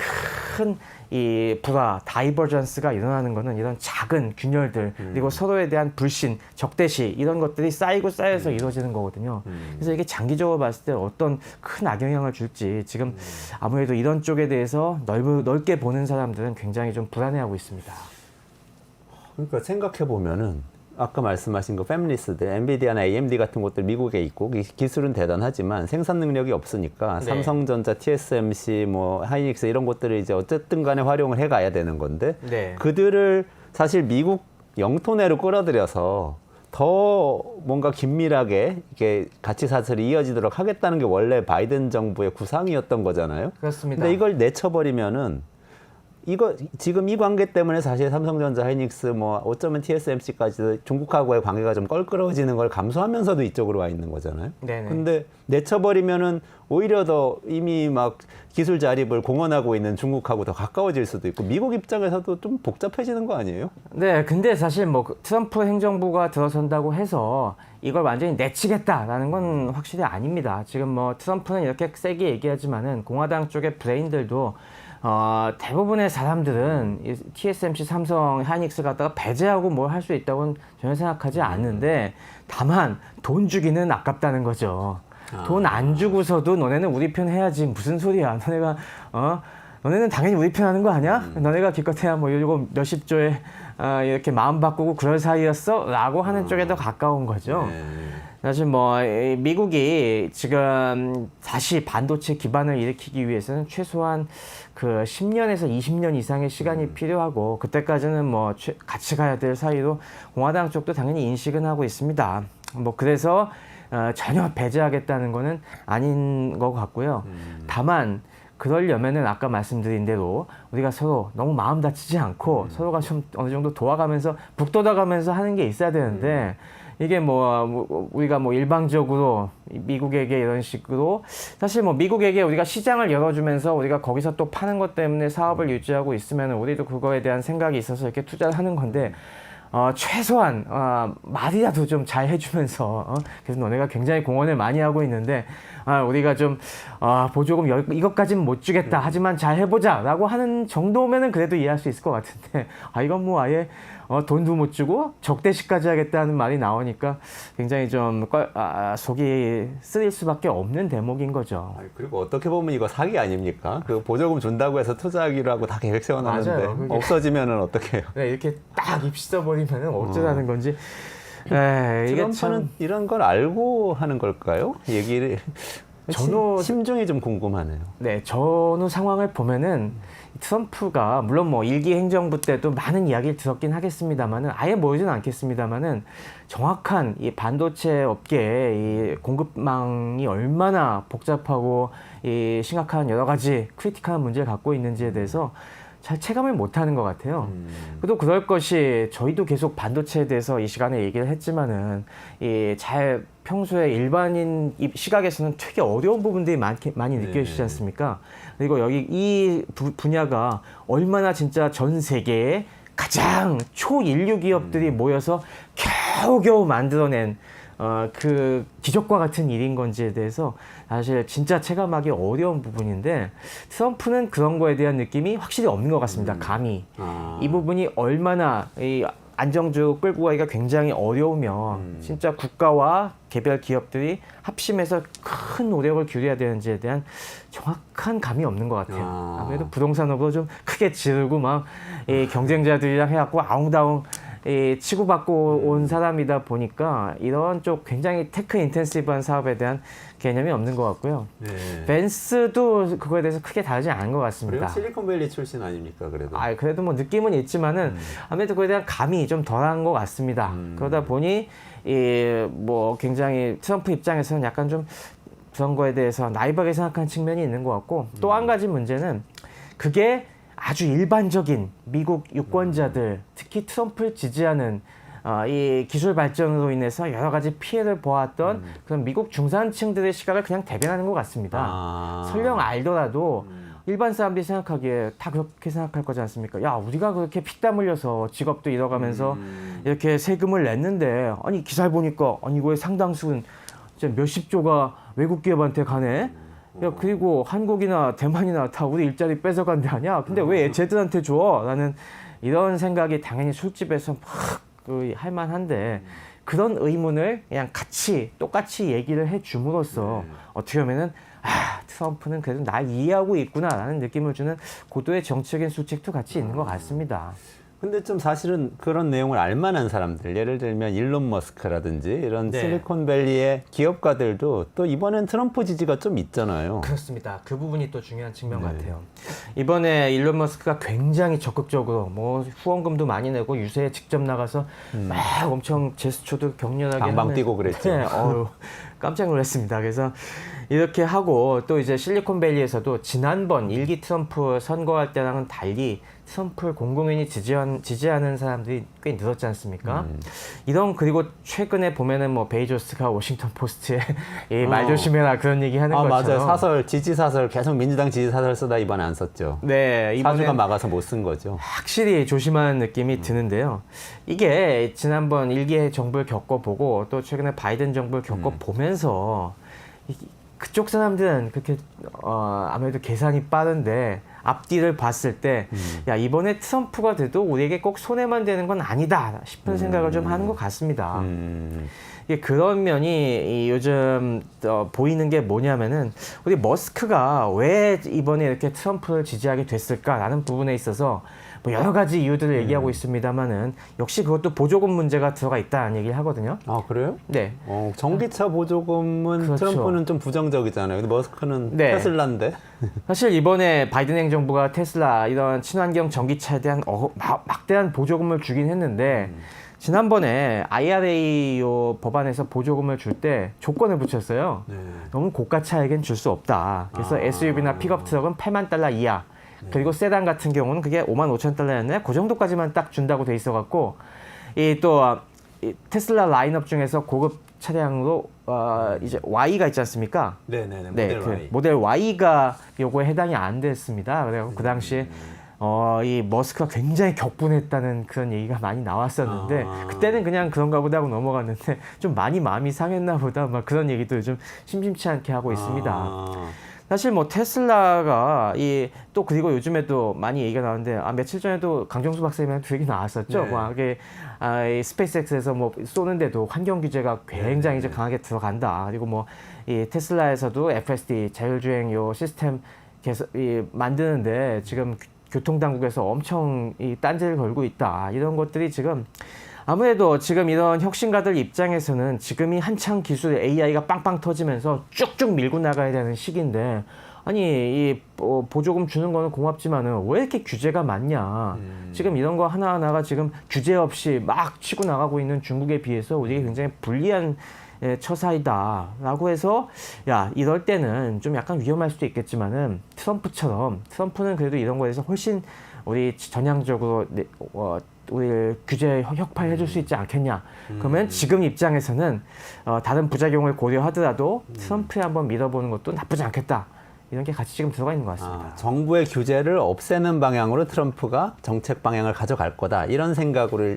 다이버전스가 일어나는 거는 이런 작은 균열들 그리고 서로에 대한 불신, 적대시 이런 것들이 쌓여서 이루어지는 거거든요. 그래서 이게 장기적으로 봤을 때 어떤 큰 악영향을 줄지 지금 아무래도 이런 쪽에 대해서 넓게 보는 사람들은 굉장히 좀 불안해하고 있습니다. 그러니까 생각해 보면은 아까 말씀하신 거 팹리스들, 엔비디아나 AMD 같은 것들 미국에 있고 기술은 대단하지만 생산 능력이 없으니까 네. 삼성전자, TSMC, 뭐 하이닉스 이런 것들을 이제 어쨌든 간에 활용을 해가야 되는 건데 네. 그들을 사실 미국 영토 내로 끌어들여서 더 뭔가 긴밀하게 이렇게 가치 사슬이 이어지도록 하겠다는 게 원래 바이든 정부의 구상이었던 거잖아요. 그렇습니다. 근데 이걸 내쳐버리면은 이거 지금 이 관계 때문에 사실 삼성전자, 하이닉스, 뭐 어쩌면 TSMC까지도 중국하고의 관계가 좀 껄끄러워지는 걸 감수하면서도 이쪽으로 와 있는 거잖아요. 네네. 근데 내쳐버리면은 오히려 더 이미 막 기술 자립을 공언하고 있는 중국하고 더 가까워질 수도 있고 미국 입장에서도 좀 복잡해지는 거 아니에요? 네, 근데 사실 뭐 트럼프 행정부가 들어선다고 해서 이걸 완전히 내치겠다라는 건 확실히 아닙니다. 지금 뭐 트럼프는 이렇게 세게 얘기하지만은 공화당 쪽의 브레인들도 대부분의 사람들은 이 TSMC, 삼성, 하이닉스 갖다가 배제하고 뭘 할 수 있다고는 전혀 생각하지 않는데 다만 돈 주기는 아깝다는 거죠. 돈 안 주고서도 너네는 우리 편 해야지 무슨 소리야. 너네는 당연히 우리 편 하는 거 아니야? 너네가 기껏해야 뭐 이거 몇십 조에 이렇게 마음 바꾸고 그럴 사이였어? 라고 하는 쪽에 더 가까운 거죠. 사실 뭐 미국이 지금 다시 반도체 기반을 일으키기 위해서는 최소한 그 10년에서 20년 이상의 시간이 필요하고 그때까지는 뭐 같이 가야 될 사이로 공화당 쪽도 당연히 인식은 하고 있습니다. 뭐 그래서 전혀 배제하겠다는 거는 아닌 것 같고요. 다만 그러려면은 아까 말씀드린 대로 우리가 서로 너무 마음 다치지 않고 서로가 좀 어느 정도 도와가면서 북돋아가면서 하는 게 있어야 되는데 이게 뭐 우리가 뭐 일방적으로 미국에게 이런 식으로 사실 뭐 미국에게 우리가 시장을 열어주면서 우리가 거기서 또 파는 것 때문에 사업을 유지하고 있으면 우리도 그거에 대한 생각이 있어서 이렇게 투자를 하는 건데 최소한 말이라도 좀 잘 해주면서 그래서 너네가 굉장히 공헌을 많이 하고 있는데 우리가 좀 보조금 이것까지는 못 주겠다 하지만 잘 해보자 라고 하는 정도면은 그래도 이해할 수 있을 것 같은데 이건 뭐 아예 돈도 못 주고 적대시까지 하겠다는 말이 나오니까 굉장히 좀 속이 쓰릴 수밖에 없는 대목인 거죠. 그리고 어떻게 보면 이거 사기 아닙니까? 그 보조금 준다고 해서 투자하기로 하고 다 계획 세워놨는데 맞아요. 그게... 없어지면은 어떡해요? 네, 이렇게 딱 입시써버리면은 어쩌라는 건지. 이게 참 이런 걸 알고 하는 걸까요? 얘기를 심중이 좀 궁금하네요. 네, 전후 상황을 보면은 트럼프가 물론 뭐 일기 행정부 때도 많은 이야기를 들었긴 하겠습니다만은 아예 모르지는 않겠습니다만은 정확한 이 반도체 업계의 이 공급망이 얼마나 복잡하고 이 심각한 여러 가지 크리티컬한 문제를 갖고 있는지에 대해서 잘 체감을 못하는 것 같아요. 또 그럴 것이 저희도 계속 반도체에 대해서 이 시간에 얘기를 했지만은 잘 평소에 일반인 시각에서는 되게 어려운 부분들이 많이 느껴지지 않습니까? 그리고 여기 이 분야가 얼마나 진짜 전 세계에 가장 초인류 기업들이 모여서 겨우겨우 만들어낸 그 기적과 같은 일인 건지에 대해서 사실 진짜 체감하기 어려운 부분인데 트럼프는 그런 거에 대한 느낌이 확실히 없는 것 같습니다. 감히. 이 부분이 얼마나 안정적으로 끌고 가기가 굉장히 어려우면 진짜 국가와 개별 기업들이 합심해서 큰 노력을 기울여야 되는지에 대한 정확한 감이 없는 것 같아요. 아무래도 부동산업으로 좀 크게 지르고 막 이 경쟁자들이랑 해갖고 아웅다웅 치고받고 온 사람이다 보니까 이런 쪽 굉장히 테크 인텐시브한 사업에 대한 개념이 없는 것 같고요. 벤스도 그거에 대해서 크게 다르지 않은 것 같습니다. 그리고 실리콘밸리 출신 아닙니까, 그래도? 그래도 뭐 느낌은 있지만은 아무래도 그거에 대한 감이 좀 덜한 것 같습니다. 그러다 보니 뭐 굉장히 트럼프 입장에서는 약간 좀 그런 거에 대해서 나이브하게 생각하는 측면이 있는 것 같고 또 한 가지 문제는 그게 아주 일반적인 미국 유권자들, 특히 트럼프를 지지하는 이 기술 발전으로 인해서 여러 가지 피해를 보았던 그런 미국 중산층들의 시각을 그냥 대변하는 것 같습니다. 설령 알더라도 일반 사람들이 생각하기에 다 그렇게 생각할 거지 않습니까? 야, 우리가 그렇게 피땀 흘려서 직업도 잃어가면서 이렇게 세금을 냈는데 아니 기사를 보니까 아니 이거의 상당수는 진짜 몇십 조가 외국 기업한테 가네. 야, 그리고 한국이나 대만이나 다 우리 일자리 뺏어간 데 아니야? 근데 왜 쟤들한테 줘? 라는 이런 생각이 당연히 술집에서 막 할 만한데 그런 의문을 그냥 똑같이 얘기를 해 줌으로써 어떻게 보면은 트럼프는 그래도 날 이해하고 있구나 라는 느낌을 주는 고도의 정치적인 수칙도 같이 있는 것 같습니다. 근데 좀 사실은 그런 내용을 알만한 사람들, 예를 들면 일론 머스크라든지 이런 네. 실리콘밸리의 기업가들도 또 이번엔 트럼프 지지가 좀 있잖아요. 그렇습니다. 그 부분이 또 중요한 측면 네. 같아요. 이번에 일론 머스크가 굉장히 적극적으로 뭐 후원금도 많이 내고 유세에 직접 나가서 막 엄청 제스처도 격렬하게 방방 하면서 뛰고 그랬죠. 네, 깜짝 놀랐습니다. 그래서 이렇게 하고 또 이제 실리콘밸리에서도 지난번 1기 트럼프 선거할 때랑은 달리 트럼프를 공공연히 지지하는 사람들이 꽤 늘었지 않습니까? 그리고 최근에 보면은 뭐 베이조스가 워싱턴 포스트에 말 조심해라 그런 얘기 하는 것처럼. 맞아요. 사설, 지지 사설, 계속 민주당 지지 사설 쓰다 이번에 안 썼죠. 네, 사주가 이번에 막아서 못 쓴 거죠. 확실히 조심하는 느낌이 드는데요. 이게 지난번 1기 정부를 겪어보고 또 최근에 바이든 정부를 겪어보면서 그쪽 사람들은 그렇게 아무래도 계산이 빠른데 앞뒤를 봤을 때 야, 이번에 트럼프가 돼도 우리에게 꼭 손해만 되는 건 아니다 싶은 생각을 좀 하는 것 같습니다. 이게 그런 면이 요즘 보이는 게 뭐냐면은 우리 머스크가 왜 이번에 이렇게 트럼프를 지지하게 됐을까라는 부분에 있어서 뭐 여러 가지 이유들을 얘기하고 있습니다만은 역시 그것도 보조금 문제가 들어가 있다는 얘기를 하거든요. 아, 그래요? 네. 전기차 보조금은 그렇죠. 트럼프는 좀 부정적이잖아요. 근데 머스크는 네. 테슬라인데. 사실 이번에 바이든 행정부가 테슬라 이런 친환경 전기차에 대한 막대한 보조금을 주긴 했는데 지난번에 IRA 법안에서 보조금을 줄 때 조건을 붙였어요. 네. 너무 고가차에겐 줄 수 없다. 그래서 SUV나 픽업 트럭은 $80,000 이하. 그리고 세단 같은 경우는 그게 $55,000였는데 그 정도까지만 딱 준다고 돼 있어갖고 이 테슬라 라인업 중에서 고급 차량으로 이제 Y가 있지 않습니까? 네네네. 네, 모델 Y. 모델 Y가 요거에 해당이 안 됐습니다. 그래서 그 당시에 이 머스크가 굉장히 격분했다는 그런 얘기가 많이 나왔었는데 그때는 그냥 그런가 보다 하고 넘어갔는데 좀 많이 마음이 상했나 보다 막 그런 얘기도 좀 심심치 않게 하고 있습니다. 사실 뭐 테슬라가 또 그리고 요즘에도 많이 얘기가 나오는데 며칠 전에도 강정수 박사님한테 그 얘기 나왔었죠. 네. 뭐 이게 이 스페이스X에서 뭐 쏘는데도 환경 규제가 굉장히 이제 강하게 들어간다. 그리고 뭐 이 테슬라에서도 FSD 자율주행 요 시스템 계속 만드는데 지금 교통당국에서 엄청 딴지를 걸고 있다. 이런 것들이 지금 아무래도 지금 이런 혁신가들 입장에서는 지금이 한창 기술 AI가 빵빵 터지면서 쭉쭉 밀고 나가야 되는 시기인데 아니 보조금 주는 거는 고맙지만은 왜 이렇게 규제가 많냐. 지금 이런 거 하나하나가 지금 규제 없이 막 치고 나가고 있는 중국에 비해서 우리가 굉장히 불리한 처사이다라고 해서 야 이럴 때는 좀 약간 위험할 수도 있겠지만은 트럼프는 그래도 이런 거에 대해서 훨씬 우리 전향적으로 우리 규제 혁파해 줄 수 있지 않겠냐. 그러면 지금 입장에서는 다른 부작용을 고려하더라도 트럼프에 한번 믿어보는 것도 나쁘지 않겠다. 이런 게 같이 지금 들어가 있는 것 같습니다. 정부의 규제를 없애는 방향으로 트럼프가 정책 방향을 가져갈 거다. 이런 생각으로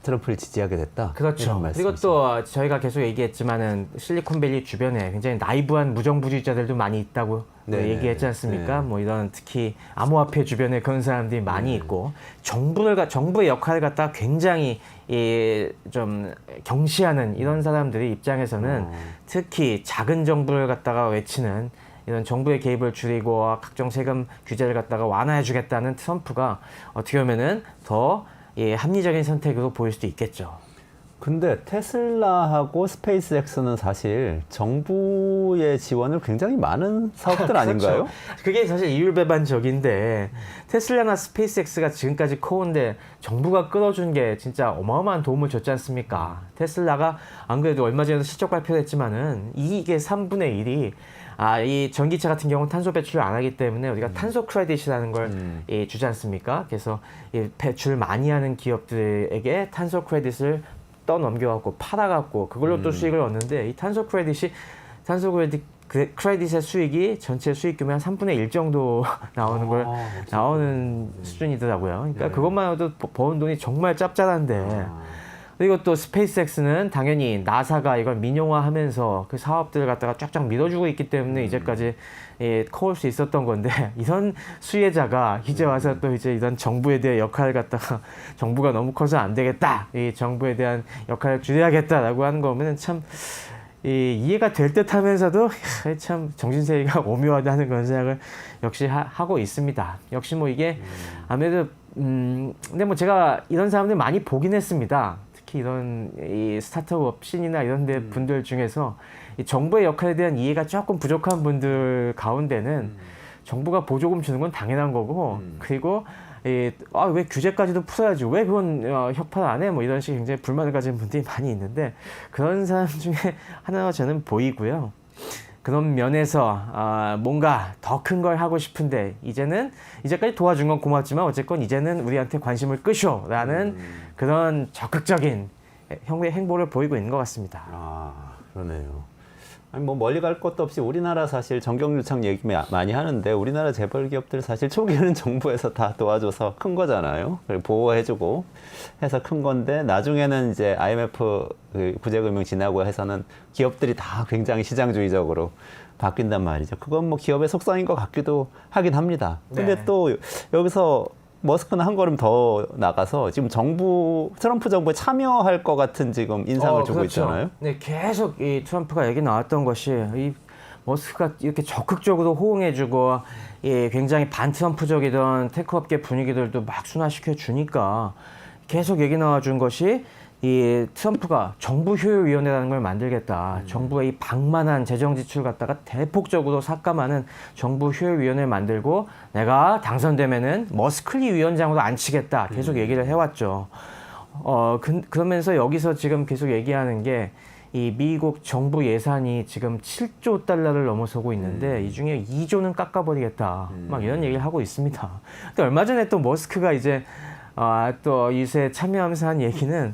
트럼프를 지지하게 됐다. 그렇죠. 그리고 또 저희가 계속 얘기했지만은 실리콘밸리 주변에 굉장히 나이브한 무정부주의자들도 많이 있다고 얘기했지 않습니까? 뭐 이런 특히 암호화폐 주변에 그런 사람들이 많이 있고 정부의 역할을 갖다 굉장히 좀 경시하는 이런 사람들의 입장에서는 특히 작은 정부를 갖다가 외치는 이런 정부의 개입을 줄이고 각종 세금 규제를 갖다가 완화해 주겠다는 트럼프가 어떻게 보면은 더 합리적인 선택으로 보일 수도 있겠죠. 근데 테슬라하고 스페이스X는 사실 정부의 지원을 굉장히 많은 사업들 그렇죠. 아닌가요? 그게 사실 이율배반적인데 테슬라나 스페이스X가 지금까지 커온데 정부가 끌어준 게 진짜 어마어마한 도움을 줬지 않습니까? 테슬라가 안 그래도 얼마 전에도 실적 발표를 했지만은 이게 3분의 1이 이 전기차 같은 경우는 탄소 배출을 안 하기 때문에 우리가 탄소 크레딧이라는 걸 주지 않습니까? 그래서 배출 많이 하는 기업들에게 탄소 크레딧을 떠넘겨갖고 팔아갖고 그걸로 또 수익을 얻는데 이 탄소 크레딧의 수익이 전체 수익 규모의 한 3분의 1 정도 나오는 수준이더라고요. 그러니까 그것만 해도 버는 돈이 정말 짭짤한데 그리고 또 스페이스X는 당연히 나사가 이걸 민영화하면서 그 사업들을 갖다가 쫙쫙 밀어주고 있기 때문에 이제까지 커올 수 있었던 건데 이런 수혜자가 이제 와서 또 이제 이런 정부에 대한 역할을 갖다가 정부가 너무 커서 안 되겠다. 이 정부에 대한 역할을 줄여야겠다라고 하는 거면은 참 이해가 될 듯하면서도 참 정신세계가 오묘하다는 그런 생각을 역시 하고 있습니다. 역시 뭐 이게 아무래도 근데 뭐 제가 이런 사람들 많이 보긴 했습니다. 특히 이런 이 스타트업 씬이나 이런 데 분들 중에서 이 정부의 역할에 대한 이해가 조금 부족한 분들 가운데는 정부가 보조금 주는 건 당연한 거고 그리고 왜 규제까지도 풀어야지 왜 그건 협판 안 해? 뭐 이런 식의 굉장히 불만을 가진 분들이 많이 있는데 그런 사람 중에 하나가 저는 보이고요. 그런 면에서 뭔가 더 큰 걸 하고 싶은데 이제까지 도와준 건 고맙지만 어쨌건 이제는 우리한테 관심을 끄쇼라는 그런 적극적인 행보를 보이고 있는 것 같습니다. 아, 그러네요. 아니 뭐 멀리 갈 것도 없이 우리나라 사실 정경유착 얘기 많이 하는데 우리나라 재벌 기업들 사실 초기에는 정부에서 다 도와줘서 큰 거잖아요. 그리고 보호해주고 해서 큰 건데 나중에는 이제 IMF 구제금융 지나고 해서는 기업들이 다 굉장히 시장주의적으로 바뀐단 말이죠. 그건 뭐 기업의 속성인 것 같기도 하긴 합니다. 근데 또 여기서 머스크는 한 걸음 더 나가서 지금 트럼프 정부에 참여할 것 같은 지금 인상을 주고 그렇죠. 있잖아요. 네, 계속 이 트럼프가 얘기 나왔던 것이 이 머스크가 이렇게 적극적으로 호응해주고 굉장히 반트럼프적이던 테크업계 분위기들도 막 순화시켜 주니까 계속 얘기 나와준 것이 이 트럼프가 정부 효율위원회라는 걸 만들겠다. 정부가 이 방만한 재정 지출 갖다가 대폭적으로 삭감하는 정부 효율위원회를 만들고 내가 당선되면은 머스클리 위원장으로 앉히겠다. 계속 얘기를 해왔죠. 그러면서 여기서 지금 계속 얘기하는 게 이 미국 정부 예산이 지금 7조 달러를 넘어서고 있는데 이 중에 2조는 깎아버리겠다. 막 이런 얘기를 하고 있습니다. 근데 얼마 전에 또 머스크가 이제 또 이세 참여하면서 한 얘기는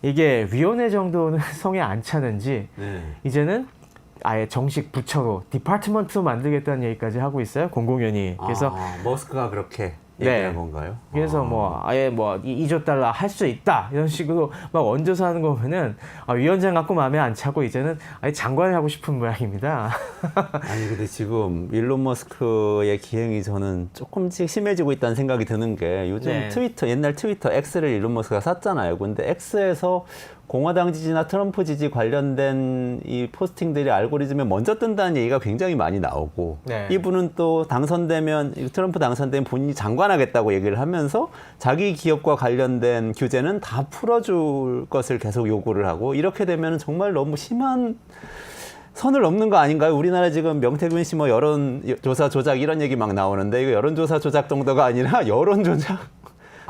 이게 위원회 정도는 성에 안 차는지 이제는 아예 정식 부처로 디파트먼트로 만들겠다는 얘기까지 하고 있어요. 공공연히. 그래서 머스크가 그렇게 얘기한 건가요? 그래서 뭐 아예 뭐 2조 달러 할 수 있다 이런 식으로 막 얹어서 하는 거 보면은 위원장 갖고 마음에 안 차고 이제는 아예 장관을 하고 싶은 모양입니다. 아니 근데 지금 일론 머스크의 기행이 저는 조금씩 심해지고 있다는 생각이 드는 게 요즘 옛날 트위터 X를 일론 머스크가 샀잖아요. 근데 X에서 공화당 지지나 트럼프 지지 관련된 이 포스팅들이 알고리즘에 먼저 뜬다는 얘기가 굉장히 많이 나오고 이분은 또 트럼프 당선되면 본인이 장관하겠다고 얘기를 하면서 자기 기업과 관련된 규제는 다 풀어줄 것을 계속 요구를 하고 이렇게 되면 정말 너무 심한 선을 넘는 거 아닌가요? 우리나라 지금 명태균 씨 뭐 여론조사 조작 이런 얘기 막 나오는데 이거 여론조사 조작 정도가 아니라 여론 조작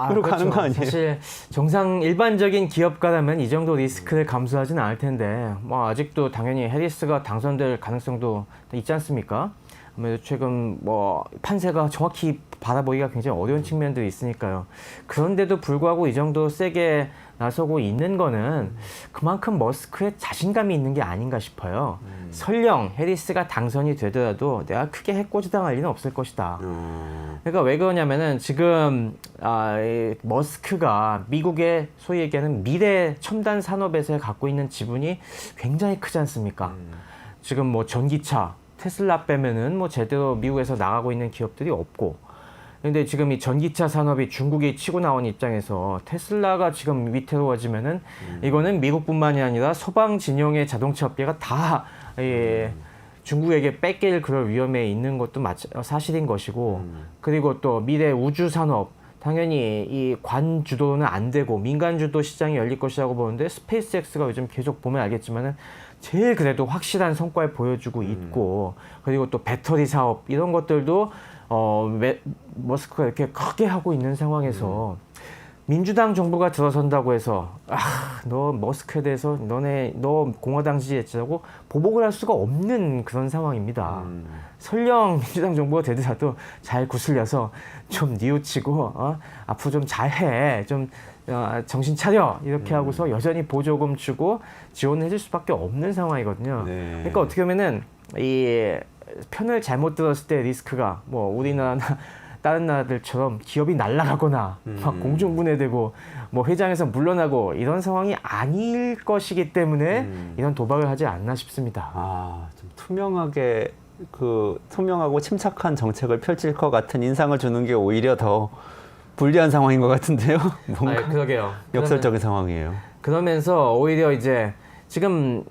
그렇죠. 가는 거 아니에요? 사실 정상 일반적인 기업가라면 이 정도 리스크를 감수하지는 않을 텐데 뭐 아직도 당연히 해리스가 당선될 가능성도 있지 않습니까? 아무래도 최근 뭐 판세가 정확히 바라보기가 굉장히 어려운 측면들이 있으니까요. 그런데도 불구하고 이 정도 세게 나서고 있는 거는 그만큼 머스크의 자신감이 있는 게 아닌가 싶어요. 설령 해리스가 당선이 되더라도 내가 크게 해코지당할 일은 없을 것이다. 그러니까 왜 그러냐면은 지금 이 머스크가 미국의 소위 얘기하는 미래 첨단 산업에서 갖고 있는 지분이 굉장히 크지 않습니까? 지금 뭐 전기차, 테슬라 빼면은 뭐 제대로 미국에서 나가고 있는 기업들이 없고 근데 지금 이 전기차 산업이 중국이 치고 나온 입장에서 테슬라가 지금 위태로워지면은 이거는 미국뿐만이 아니라 서방 진영의 자동차 업계가 다 중국에게 뺏길 그럴 위험에 있는 것도 사실인 것이고 그리고 또 미래 우주 산업 당연히 이 관 주도는 안 되고 민간 주도 시장이 열릴 것이라고 보는데 스페이스X가 요즘 계속 보면 알겠지만은 제일 그래도 확실한 성과를 보여주고 있고 그리고 또 배터리 사업 이런 것들도 머스크가 이렇게 크게 하고 있는 상황에서 민주당 정부가 들어선다고 해서 너 머스크에 대해서 너 공화당 지지했다고 보복을 할 수가 없는 그런 상황입니다. 설령 민주당 정부가 되더라도 잘 구슬려서 좀 뉘우치고 앞으로 좀 잘해 좀 정신 차려 이렇게 하고서 여전히 보조금 주고 지원해줄 수밖에 없는 상황이거든요. 그러니까 어떻게 보면은 이 편을 잘못 들었을 때 리스크가 뭐 우리나라나 다른 나라들처럼 기업이 날아가거나 막 공중분해되고 뭐 회장에서 물러나고 이런 상황이 아닐 것이기 때문에 이런 도박을 하지 않나 싶습니다. 좀 투명하고 침착한 정책을 펼칠 것 같은 인상을 주는 게 오히려 더 불리한 상황인 것 같은데요. 뭔가 그러게요. 역설적인 상황이에요. 그러면서 오히려 이제 지금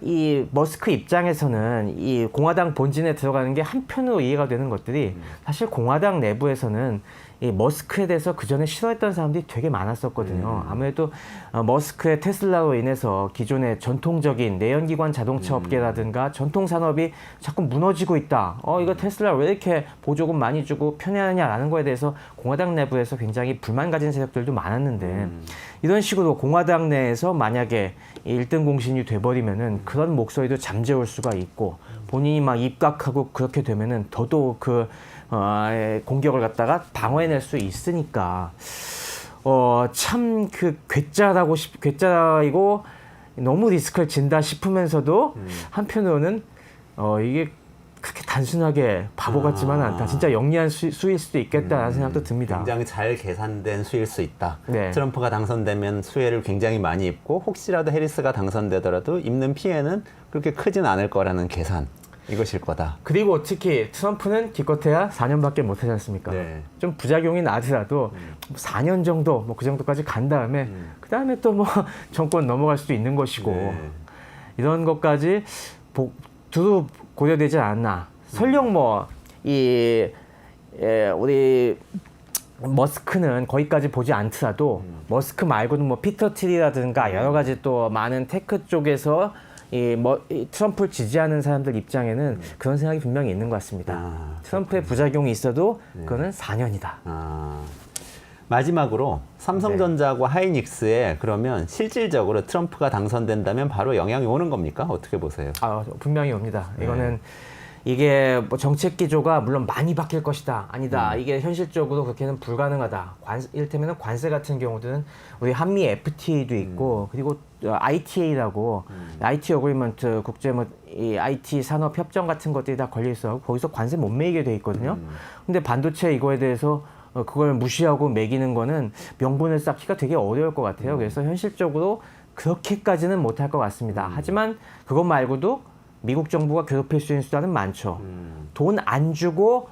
이 머스크 입장에서는 이 공화당 본진에 들어가는 게 한편으로 이해가 되는 것들이 사실 공화당 내부에서는 이 머스크에 대해서 그 전에 싫어했던 사람들이 되게 많았었거든요. 아무래도 머스크의 테슬라로 인해서 기존의 전통적인 내연기관 자동차 업계라든가 전통 산업이 자꾸 무너지고 있다. 이거 테슬라 왜 이렇게 보조금 많이 주고 편애하냐라는 거에 대해서 공화당 내부에서 굉장히 불만 가진 세력들도 많았는데 이런 식으로 공화당 내에서 만약에 1등 공신이 돼버리면은 그런 목소리도 잠재울 수가 있고 본인이 막 입각하고 그렇게 되면은 더더욱 그 공격을 갖다가 방어해낼 수 있으니까 참 그 괴짜이고 너무 리스크를 진다 싶으면서도 한편으로는 이게 그렇게 단순하게 바보 같지만은 않다. 진짜 영리한 수일 수도 있겠다라는 생각도 듭니다. 굉장히 잘 계산된 수일 수 있다. 네. 트럼프가 당선되면 수혜를 굉장히 많이 입고 혹시라도 해리스가 당선되더라도 입는 피해는 그렇게 크진 않을 거라는 계산. 이것일 거다. 그리고 특히 트럼프는 기껏해야 4년밖에 못 하지 않습니까? 네. 좀 부작용이 나더라도 4년 정도 뭐 그 정도까지 간 다음에 그 다음에 또 뭐 정권 넘어갈 수도 있는 것이고 네. 이런 것까지 두루 고려되지 않나. 설령 우리 머스크는 거기까지 보지 않더라도 머스크 말고는 뭐 피터 틸이라든가 여러 가지 또 많은 테크 쪽에서 이 트럼프를 지지하는 사람들 입장에는 그런 생각이 분명히 있는 것 같습니다. 트럼프의 부작용이 있어도 그거는 4년이다. 마지막으로 삼성전자하고 하이닉스에 그러면 실질적으로 트럼프가 당선된다면 바로 영향이 오는 겁니까? 어떻게 보세요? 분명히 옵니다. 이거는 이게 뭐 정책 기조가 물론 많이 바뀔 것이다. 아니다. 이게 현실적으로 그렇게는 불가능하다. 이를테면 관세 같은 경우들은 우리 한미 FTA도 있고 그리고 ITA라고 IT 어그리먼트 국제 이 IT 산업 협정 같은 것들이 다 걸려 있어 거기서 관세 못 매기게 돼 있거든요. 근데 반도체 이거에 대해서 그걸 무시하고 매기는 거는 명분을 쌓기가 되게 어려울 것 같아요. 그래서 현실적으로 그렇게까지는 못할 것 같습니다. 하지만 그것 말고도 미국 정부가 괴롭힐 수 있는 수단은 많죠. 돈 안 주고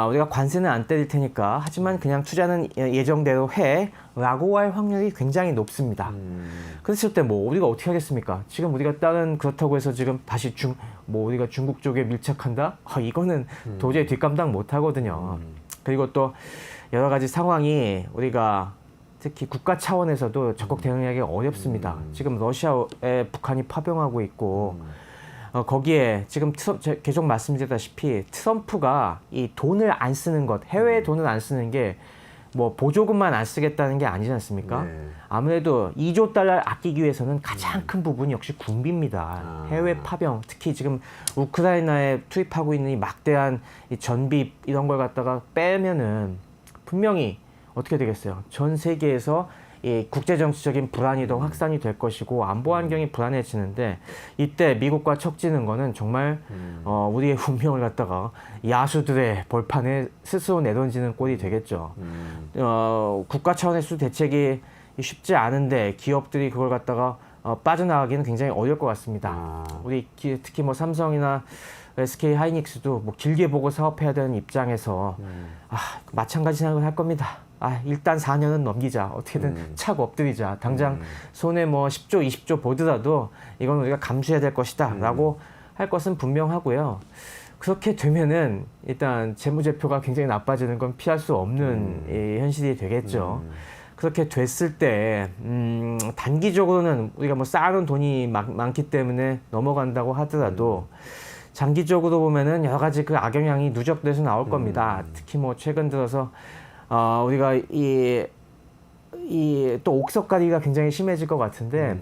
우리가 관세는 안 때릴 테니까 하지만 그냥 투자는 예정대로 해라고 할 확률이 굉장히 높습니다. 그랬을 때 뭐 우리가 어떻게 하겠습니까? 지금 우리가 다른 그렇다고 해서 지금 다시 우리가 중국 쪽에 밀착한다? 이거는 도저히 뒷감당 못 하거든요. 그리고 또 여러 가지 상황이 우리가 특히 국가 차원에서도 적극 대응하기 어렵습니다. 지금 러시아에 북한이 파병하고 있고 거기에 지금 계속 말씀드렸다시피 트럼프가 이 돈을 안 쓰는 것, 해외에 돈을 안 쓰는 게 뭐 보조금만 안 쓰겠다는 게 아니지 않습니까? 네. 아무래도 2조 달러를 아끼기 위해서는 가장 큰 부분이 역시 군비입니다. 해외 파병, 특히 지금 우크라이나에 투입하고 있는 이 막대한 이 전비 이런 걸 갖다가 빼면은 분명히 어떻게 되겠어요? 전 세계에서 이 국제정치적인 불안이 더 확산이 될 것이고 안보 환경이 불안해지는데 이때 미국과 척지는 거는 정말 우리의 운명을 갖다가 야수들의 벌판에 스스로 내던지는 꼴이 되겠죠. 국가 차원에서 대책이 쉽지 않은데 기업들이 그걸 갖다가 빠져나가기는 굉장히 어려울 것 같습니다. 우리 특히 뭐 삼성이나 SK 하이닉스도 뭐 길게 보고 사업해야 되는 입장에서 마찬가지 생각을 할 겁니다. 일단 4년은 넘기자. 어떻게든 착 엎드리자. 당장 손에 뭐 10조, 20조 보더라도 이건 우리가 감수해야 될 것이다. 라고 할 것은 분명하고요. 그렇게 되면은 일단 재무제표가 굉장히 나빠지는 건 피할 수 없는 이 현실이 되겠죠. 그렇게 됐을 때 단기적으로는 우리가 뭐 쌓아놓은 돈이 많기 때문에 넘어간다고 하더라도 장기적으로 보면은 여러 가지 그 악영향이 누적돼서 나올 겁니다. 특히 뭐 최근 들어서 우리가 또 옥석가리가 굉장히 심해질 것 같은데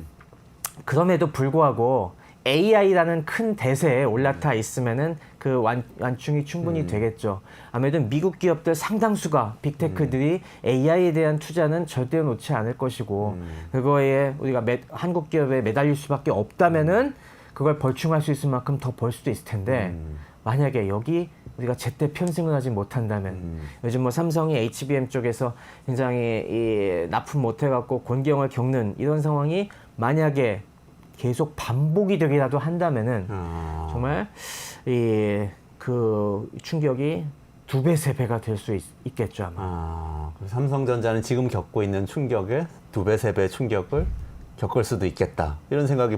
그럼에도 불구하고 AI라는 큰 대세에 올라타 있으면은 그 완충이 충분히 되겠죠. 아무래도 미국 기업들 상당수가 빅테크들이 AI에 대한 투자는 절대로 놓지 않을 것이고 그거에 우리가 한국 기업에 매달릴 수밖에 없다면은 그걸 벌충할 수 있을 만큼 더 벌 수도 있을 텐데 만약에 여기 우리가 제때 편승을 하지 못한다면 요즘 뭐 삼성이 HBM 쪽에서 굉장히 납품 못해갖고 곤경을 겪는 이런 상황이 만약에 계속 반복이 되기라도 한다면은 정말 그 충격이 2배, 3배가 될 수 있겠죠 아마. 삼성전자는 지금 겪고 있는 충격의 2배, 3배 충격을 겪을 수도 있겠다. 이런 생각이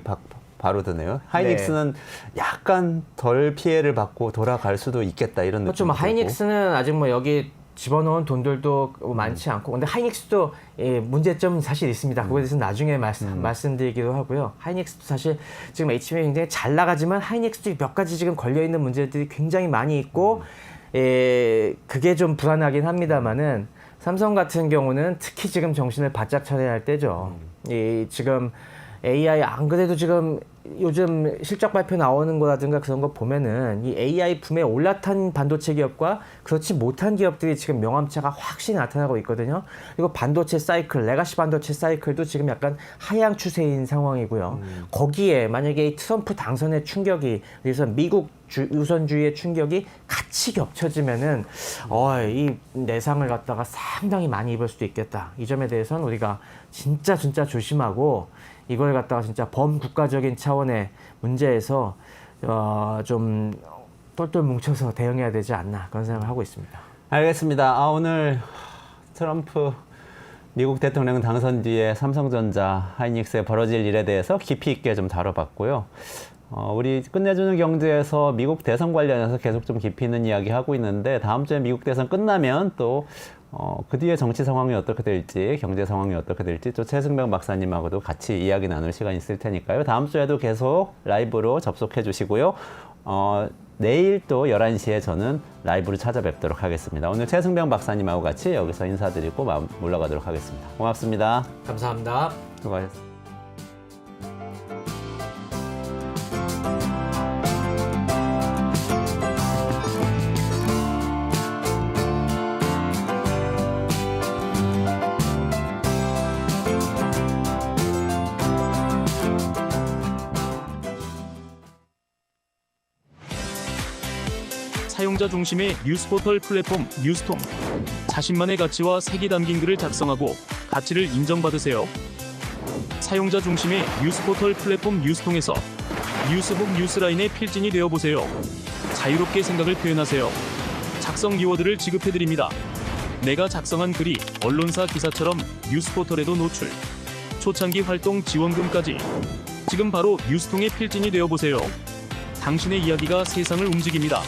바로 드네요. 하이닉스는 약간 덜 피해를 받고 돌아갈 수도 있겠다. 이런 그렇죠. 느낌. 뭐 하이닉스는 아직 뭐 여기 집어넣은 돈들도 많지 않고, 근데 하이닉스도 문제점은 사실 있습니다. 그거에 대해서 나중에 말씀드리기도 하고요. 하이닉스도 사실 지금 HBM이 굉장히 잘 나가지만 하이닉스도 몇 가지 지금 걸려 있는 문제들이 굉장히 많이 있고, 그게 좀 불안하긴 합니다만은 삼성 같은 경우는 특히 지금 정신을 바짝 차려야 할 때죠. 지금 AI 안 그래도 지금 요즘 실적 발표 나오는 거라든가 그런 거 보면은 이 AI 붐에 올라탄 반도체 기업과 그렇지 못한 기업들이 지금 명암차가 확실히 나타나고 있거든요. 그리고 반도체 사이클, 레가시 반도체 사이클도 지금 약간 하향 추세인 상황이고요. 거기에 만약에 이 트럼프 당선의 충격이, 그래서 미국 우선주의의 충격이 같이 겹쳐지면은 이 내상을 갖다가 상당히 많이 입을 수도 있겠다. 이 점에 대해서는 우리가 진짜 조심하고 이걸 갖다가 진짜 범국가적인 차원의 문제에서 좀 똘똘 뭉쳐서 대응해야 되지 않나 그런 생각을 하고 있습니다. 알겠습니다. 오늘 트럼프 미국 대통령 당선 뒤에 삼성전자, 하이닉스에 벌어질 일에 대해서 깊이 있게 좀 다뤄봤고요. 우리 끝내주는 경제에서 미국 대선 관련해서 계속 좀 깊이 있는 이야기 하고 있는데, 다음 주에 미국 대선 끝나면 또 그 뒤에 정치 상황이 어떻게 될지, 경제 상황이 어떻게 될지 또 최승병 박사님하고도 같이 이야기 나눌 시간이 있을 테니까요. 다음 주에도 계속 라이브로 접속해 주시고요. 내일 또 11시에 저는 라이브로 찾아뵙도록 하겠습니다. 오늘 최승병 박사님하고 같이 여기서 인사드리고 물러가도록 하겠습니다. 고맙습니다. 감사합니다. 수고하셨습니다. 사용자 중심의 뉴스포털 플랫폼 뉴스통. 자신만의 가치와 색이 담긴 글을 작성하고 가치를 인정받으세요. 사용자 중심의 뉴스포털 플랫폼 뉴스통에서 뉴스북 뉴스라인의 필진이 되어보세요. 자유롭게 생각을 표현하세요. 작성 키워드를 지급해드립니다. 내가 작성한 글이 언론사 기사처럼 뉴스포털에도 노출. 초창기 활동 지원금까지. 지금 바로 뉴스통의 필진이 되어보세요. 당신의 이야기가 세상을 움직입니다.